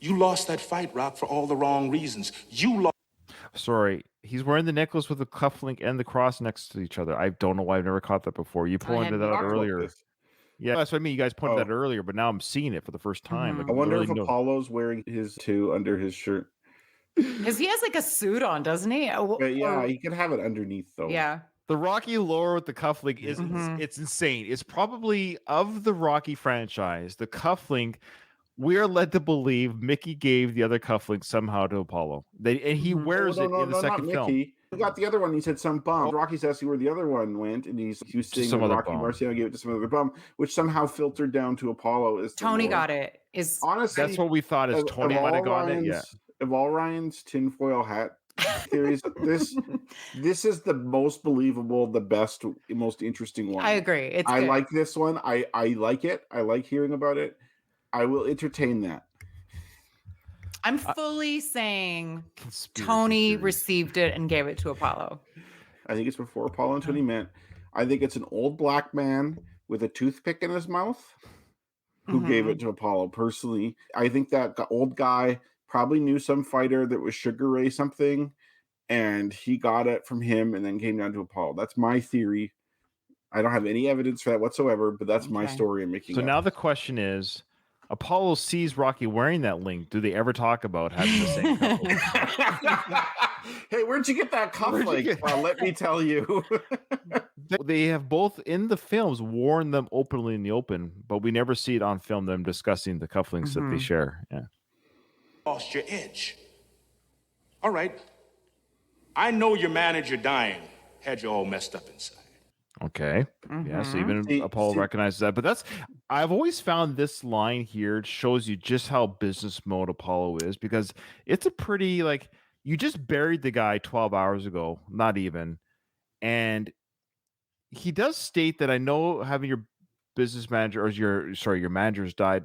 You lost that fight, Rock, for all the wrong reasons. You lost. Sorry, he's wearing the necklace with the cufflink and the cross next to each other. I don't know why I've never caught that before. You pointed that out earlier. Yeah, that's what I mean. You guys pointed that earlier, but now I'm seeing it for the first time. Like, I wonder if Apollo's wearing his two under his shirt. Because he has like a suit on, doesn't he? But yeah, he could have it underneath though. Yeah. The Rocky lore with the cufflink is it's insane. It's probably of the Rocky franchise, the cufflink. We are led to believe Mickey gave the other cufflink somehow to Apollo. And he wears it in the second not film. Mickey. You got the other one. He said some bum. Rocky's asking where the other one went, and he was saying some that other Rocky bum. Marciano gave it to some other bum, which somehow filtered down to Apollo. Is Tony got it. Is honestly That's what we thought. Is Tony might have gotten it? Yeah. Of all Ryan's tinfoil hat theories, this is the most believable, the best, most interesting one. I agree. It's I good. like this one. I like it. I like hearing about it. I will entertain that. I'm fully saying Conspiracy Tony theories. received it and gave it to Apollo. I think it's before Apollo and Tony met. I think it's an old black man with a toothpick in his mouth who gave it to Apollo. Personally, I think that old guy probably knew some fighter that was Sugar Ray something, and he got it from him and then came down to Apollo. That's my theory. I don't have any evidence for that whatsoever, but that's my story I'm making. So up. now the question is, Apollo sees Rocky wearing that link. Do they ever talk about having the same cufflink? Hey, where'd you get that cufflink? Well, let me tell you. They have both in the films worn them openly in the open, but we never see it on film them discussing the cufflinks that they share. Yeah. Lost your edge. All right. I know your manager dying had you all messed up inside. Okay. Yeah. So even Apollo recognizes that. But I've always found this line here shows you just how business mode Apollo is, because it's a pretty, like, you just buried the guy 12 hours ago, not even. And he does state that, I know having your business manager or your manager's died,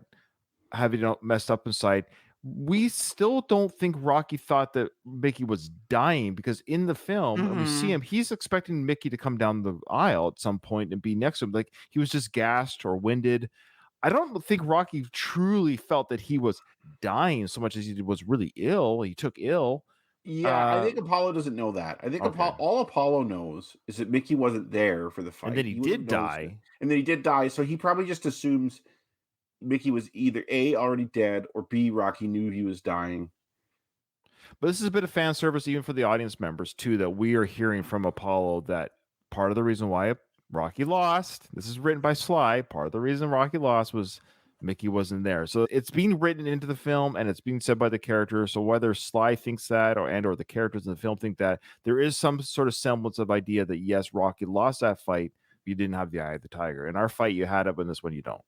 having it messed up inside. We still don't think Rocky thought that Mickey was dying, because in the film, and we see him, he's expecting Mickey to come down the aisle at some point and be next to him. Like, he was just gassed or winded. I don't think Rocky truly felt that he was dying so much as he was really ill. He took ill. Yeah, I think Apollo doesn't know that. I think all Apollo knows is that Mickey wasn't there for the fight. And then he did die. And then he did die, so he probably just assumes Mickey was either A, already dead, or B, Rocky knew he was dying. But this is a bit of fan service even for the audience members too, that we are hearing from Apollo that part of the reason why Rocky lost, this is written by Sly, part of the reason Rocky lost was Mickey wasn't there. So it's being written into the film and it's being said by the character. So whether Sly thinks that or the characters in the film think that, there is some sort of semblance of idea that yes, Rocky lost that fight, but you didn't have the eye of the tiger. In our fight, you had it, but in this one, you don't.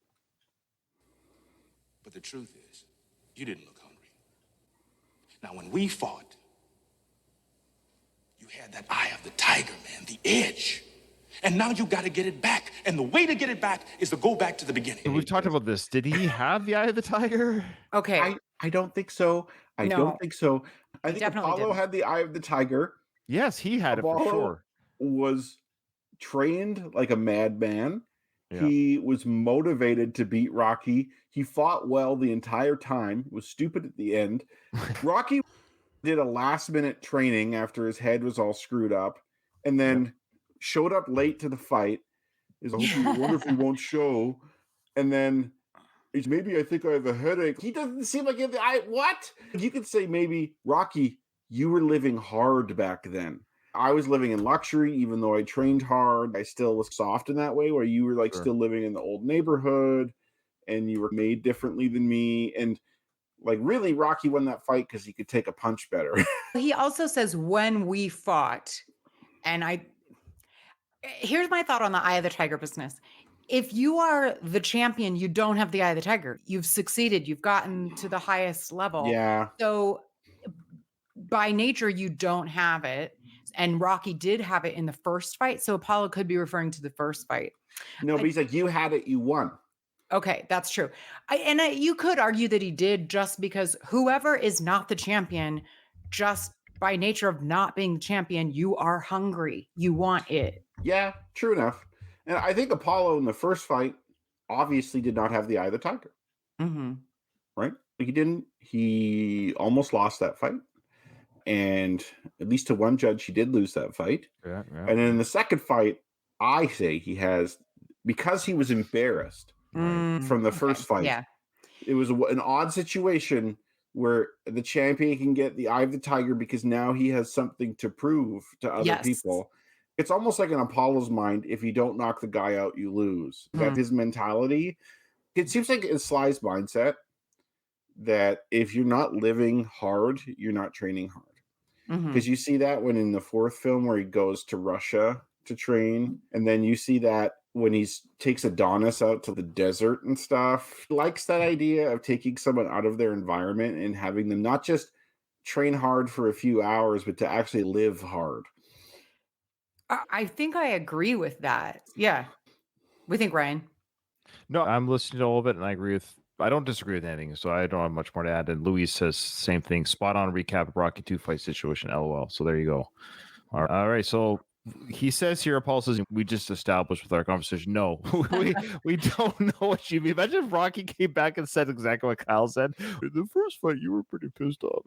But the truth is, you didn't look hungry. Now, when we fought, you had that eye of the tiger, man, the edge. And now you got to get it back. And the way to get it back is to go back to the beginning. We've talked about this. Did he have the eye of the tiger? Okay. I don't think so. I don't think so. I think definitely Apollo didn't. had the eye of the tiger. Yes, he had it for Apollo sure. was trained like a madman. Yeah. He was motivated to beat Rocky. He fought well the entire time. Was stupid at the end. Rocky did a last-minute training after his head was all screwed up, and then showed up late to the fight. I wonder if he won't show. And then it's maybe I think I have a headache. He doesn't seem like what? You could say maybe, Rocky, you were living hard back then. I was living in luxury, even though I trained hard. I still was soft in that way, where you were like still living in the old neighborhood and you were made differently than me. And like, really, Rocky won that fight because he could take a punch better. He also says, when we fought, and here's my thought on the eye of the tiger business. If you are the champion, you don't have the eye of the tiger. You've succeeded. You've gotten to the highest level. Yeah. So by nature, you don't have it. And Rocky did have it in the first fight. So Apollo could be referring to the first fight. No, but he's like, you had it, you won. Okay, that's true. You could argue that he did, just because whoever is not the champion, just by nature of not being the champion, you are hungry. You want it. Yeah, true enough. And I think Apollo in the first fight obviously did not have the eye of the tiger. Mm-hmm. Right? Like, he didn't. He almost lost that fight. And at least to one judge, he did lose that fight. Yeah. And then in the second fight, I say he has, because he was embarrassed from the first fight. Yeah. It was an odd situation where the champion can get the eye of the tiger because now he has something to prove to other people. It's almost like in Apollo's mind, if you don't knock the guy out, you lose. That's his mentality. It seems like it's Sly's mindset that if you're not living hard, you're not training hard. Because you see that when in the fourth film where he goes to Russia to train, and then you see that when he takes Adonis out to the desert and stuff. He likes that idea of taking someone out of their environment and having them not just train hard for a few hours, but to actually live hard. I think I agree with that. Yeah. We think, Ryan. No, I'm listening to all of it, and I don't disagree with anything, so I don't have much more to add. And Luis says same thing. Spot on recap of Rocky 2 fight situation. LOL. So there you go. All right. So he says here, Paul says, we just established with our conversation. No, we don't know what you mean. Imagine if Rocky came back and said exactly what Kyle said. In the first fight, you were pretty pissed off.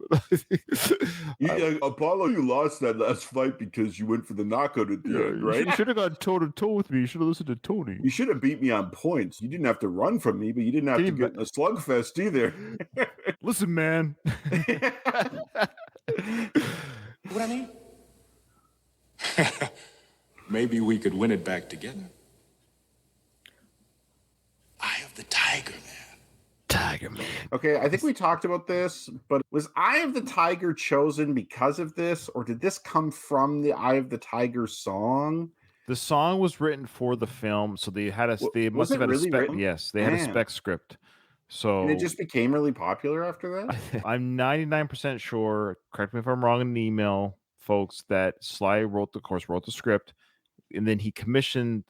Apollo, you lost that last fight because you went for the knockout at the end, right? You should have gone toe to toe with me. You should have listened to Tony. You should have beat me on points. You didn't have to run from me, but you didn't have to get in a slugfest either. Listen, man. What I mean? Maybe we could win it back together. Eye of the Tiger, man. Tiger Man. Okay, I think we talked about this, but was Eye of the Tiger chosen because of this, or did this come from the Eye of the Tiger song? The song was written for the film, so they had they must have had a spec. Yes, they had a spec script. So and it just became really popular after that? I'm 99% sure, correct me if I'm wrong in the email, folks, that Sly wrote the script, and then he commissioned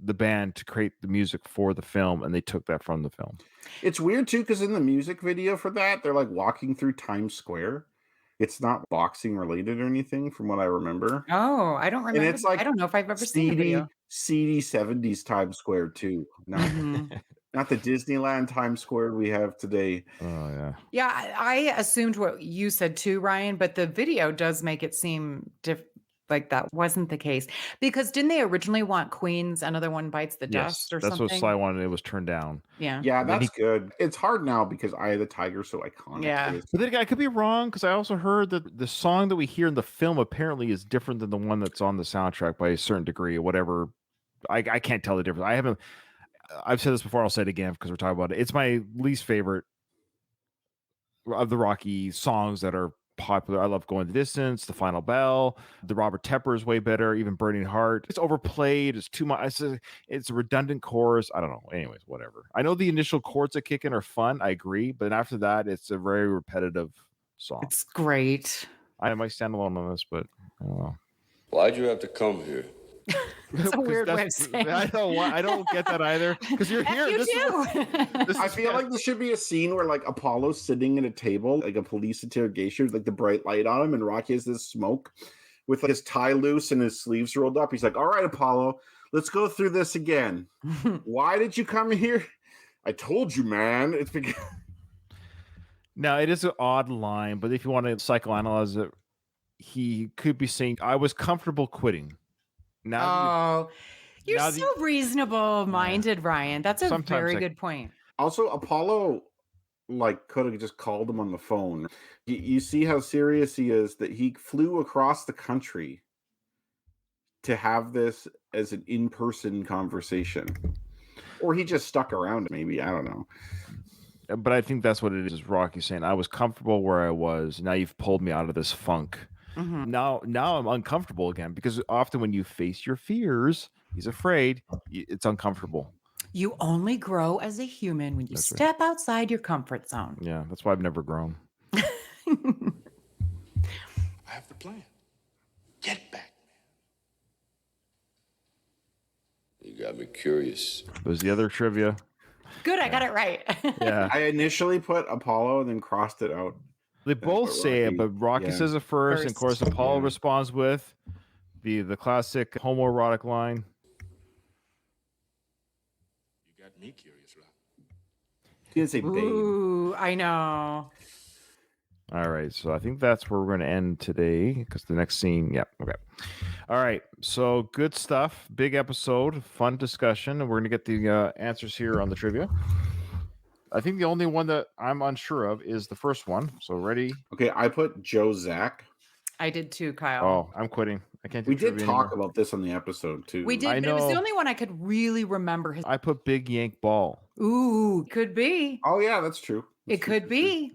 the band to create the music for the film, and they took that from the film. It's weird too, because in the music video for that, they're like walking through Times Square. It's not boxing related or anything, from what I remember. Oh, I don't remember. And it's like I don't know if I've ever seen the video. seedy 70s Times Square too. Not the Disneyland Times Square we have today. Oh yeah. Yeah, I assumed what you said too, Ryan, but the video does make it seem like that wasn't the case. Because didn't they originally want Queen's Another One Bites the Dust or that's something? what Sly wanted. It was turned down. Yeah. Yeah, that's good. It's hard now because Eye of the Tiger is so iconic. Yeah. But then I could be wrong, because I also heard that the song that we hear in the film apparently is different than the one that's on the soundtrack by a certain degree or whatever. I can't tell the difference. I've said this before, I'll say it again because we're talking about it. It's my least favorite of the Rocky songs that are popular. I love Going the Distance, The Final Bell, the Robert Tepper is way better, even Burning Heart. It's overplayed, it's too much, it's a redundant chorus. I don't know. Anyways, whatever. I know the initial chords that kick in are fun, I agree, but after that, it's a very repetitive song. It's great. I might stand alone on this, but I don't know. Why'd you have to come here? It's a weird way of saying I don't get that either. Because you're here. I feel like this should be a scene where like Apollo's sitting at a table, like a police interrogation, with like the bright light on him, and Rocky has this smoke with like, his tie loose and his sleeves rolled up. He's like, "All right, Apollo, let's go through this again. Why did you come here? I told you, man. It's because." Now, it is an odd line, but if you want to psychoanalyze it, he could be saying, "I was comfortable quitting." Now you're so reasonable-minded, Ryan. That's a very good point. Also, Apollo like could have just called him on the phone. You see how serious he is that he flew across the country to have this as an in-person conversation. Or he just stuck around, maybe. I don't know. But I think that's what it is. Rocky saying, I was comfortable where I was. Now you've pulled me out of this funk. Mm-hmm. Now I'm uncomfortable again, because often when you face your fears, he's afraid, it's uncomfortable. You only grow as a human when you step outside your comfort zone. Yeah, that's why I've never grown. I have the plan. Get back, man. You got me curious. There's the other trivia. Good, I got it right. Yeah. I initially put Apollo and then crossed it out. They both say it, but Rocky says it first, and of course Apollo responds with the classic homoerotic line. You got me curious, Rob. He didn't say babe. Ooh, I know. All right, so I think that's where we're going to end today, because the next scene, okay. All right, so good stuff. Big episode, fun discussion, and we're going to get the answers here on the trivia. I think the only one that I'm unsure of is the first one. So ready? Okay, I put Joe Zack. I did too, Kyle. Oh, I'm quitting. I can't do We did trivia talk anymore. about this on the episode too. We did, I but it was the know. only one I could really remember. His. I put Big Yank Ball. Ooh, could be. Oh yeah, that's true. It could be.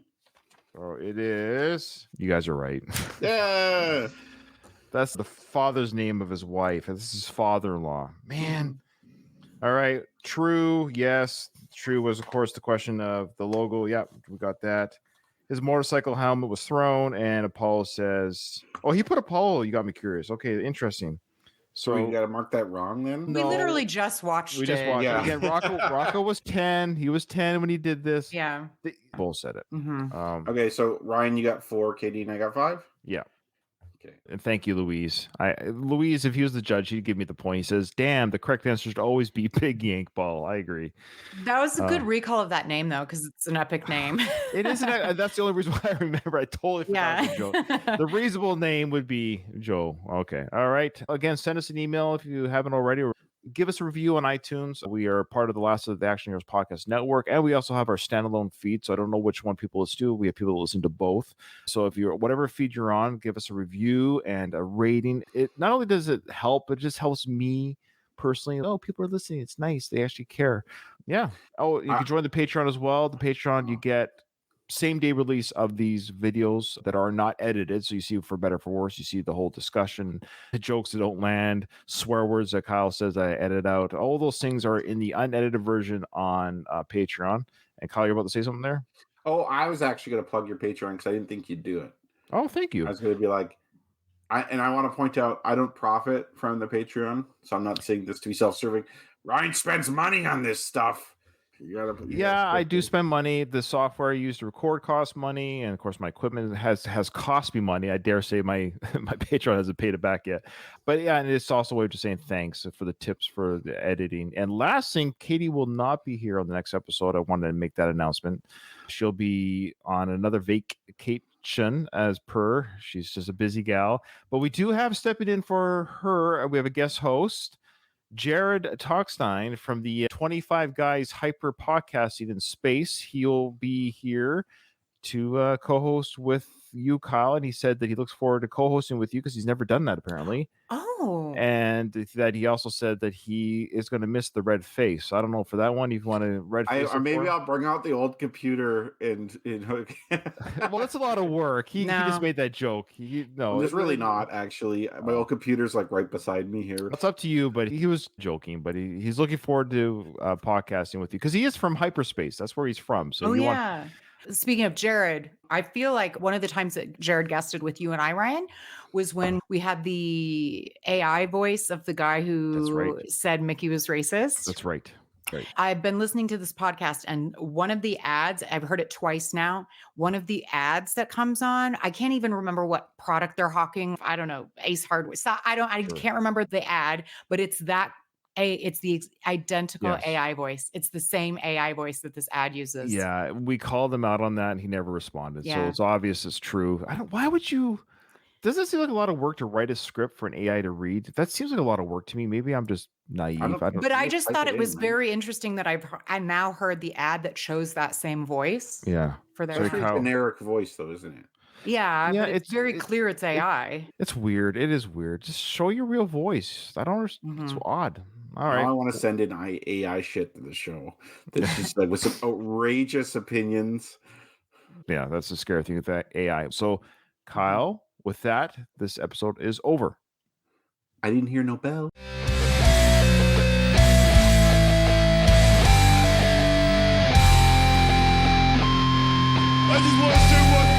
Oh, it is. You guys are right. Yeah. That's the father's name of his wife. And this is father-in-law. Man. All right. True. Yes. True was, of course, the question of the logo. Yep. We got that. His motorcycle helmet was thrown, and Apollo says, oh, he put Apollo. You got me curious. Okay. Interesting. So So we got to mark that wrong then. We literally just watched we just it. watched Yeah. it. Again, Rocco was 10. He was 10 when he did this. Yeah. They both said it. Mhm. Okay, so Ryan, you got 4, Katie and I got 5. Yeah. Okay. And thank you, Louise. Louise, if he was the judge, he'd give me the point. He says, damn, the correct answer should always be Big Yank Ball. I agree. That was a good recall of that name, though, because it's an epic name. It isn't. That's the only reason why I remember. I totally forgot it was Joe. The reasonable name would be Joe. Okay. All right. Again, send us an email if you haven't already. Or give us a review on iTunes. We are part of the Last of the Action Heroes podcast network, and we also have our standalone feed. So I don't know which one people listen to. We have people that listen to both. So if you're whatever feed you're on, give us a review and a rating. It not only does it help, it just helps me personally. Oh, people are listening. It's nice. They actually care. Yeah. Oh, you can join the Patreon as well. The Patreon, you get same day release of these videos that are not edited. So you see, for better, for worse, you see the whole discussion, the jokes that don't land, swear words that Kyle says I edit out. All those things are in the unedited version on Patreon. And Kyle, you're about to say something there? Oh, I was actually going to plug your Patreon because I didn't think you'd do it. Oh, thank you. I was going to be like, I want to point out, I don't profit from the Patreon, so I'm not saying this to be self-serving. Ryan spends money on this stuff. Yeah, I do spend money. The software I use to record costs money, and of course, my equipment has cost me money. I dare say my Patreon hasn't paid it back yet. But yeah, and it's also a way of just saying thanks for the tips for the editing. And last thing, Katie will not be here on the next episode. I wanted to make that announcement. She'll be on another vacation as per. She's just a busy gal. But we do have stepping in for her. We have a guest host, Jared Talkstein from the 25 Guys Hyper Podcasting in Space. He'll be here to co-host with you, Kyle, and he said that he looks forward to co-hosting with you because he's never done that apparently. Oh. And that he also said that he is going to miss the red face. So I don't know for that one if you want to red face. Or maybe I'll bring out the old computer and well, that's a lot of work. He just made that joke. No, it's really not actually. My old computer's like right beside me here. It's up to you, but he was joking. But he's looking forward to podcasting with you because he is from hyperspace. That's where he's from. So Speaking of Jared, I feel like one of the times that Jared guested with you and I, Ryan, was when we had the AI voice of the guy who said Mickey was racist. That's right. Right. I've been listening to this podcast, and one of the ads, I've heard it twice now. One of the ads that comes on, I can't even remember what product they're hawking. I don't know, Ace Hardware. So I can't remember the ad, but it's it's the identical AI voice. It's the same AI voice that this ad uses. Yeah, we called him out on that and he never responded. Yeah. So it's obvious it's true. Why would you? Doesn't it seem like a lot of work to write a script for an AI to read? That seems like a lot of work to me. Maybe I'm just naive. But I just thought it was very interesting that I now heard the ad that shows that same voice. Yeah. For their It's a generic voice though, isn't it? Yeah, but it's very clear it's AI. It's weird. It is weird. Just show your real voice. I don't understand. It's odd. All right. Now I want to send in AI shit to the show. That's just like with some outrageous opinions. Yeah, that's the scary thing with that AI. So, Kyle, with that, this episode is over. I didn't hear no bell. I just want to say one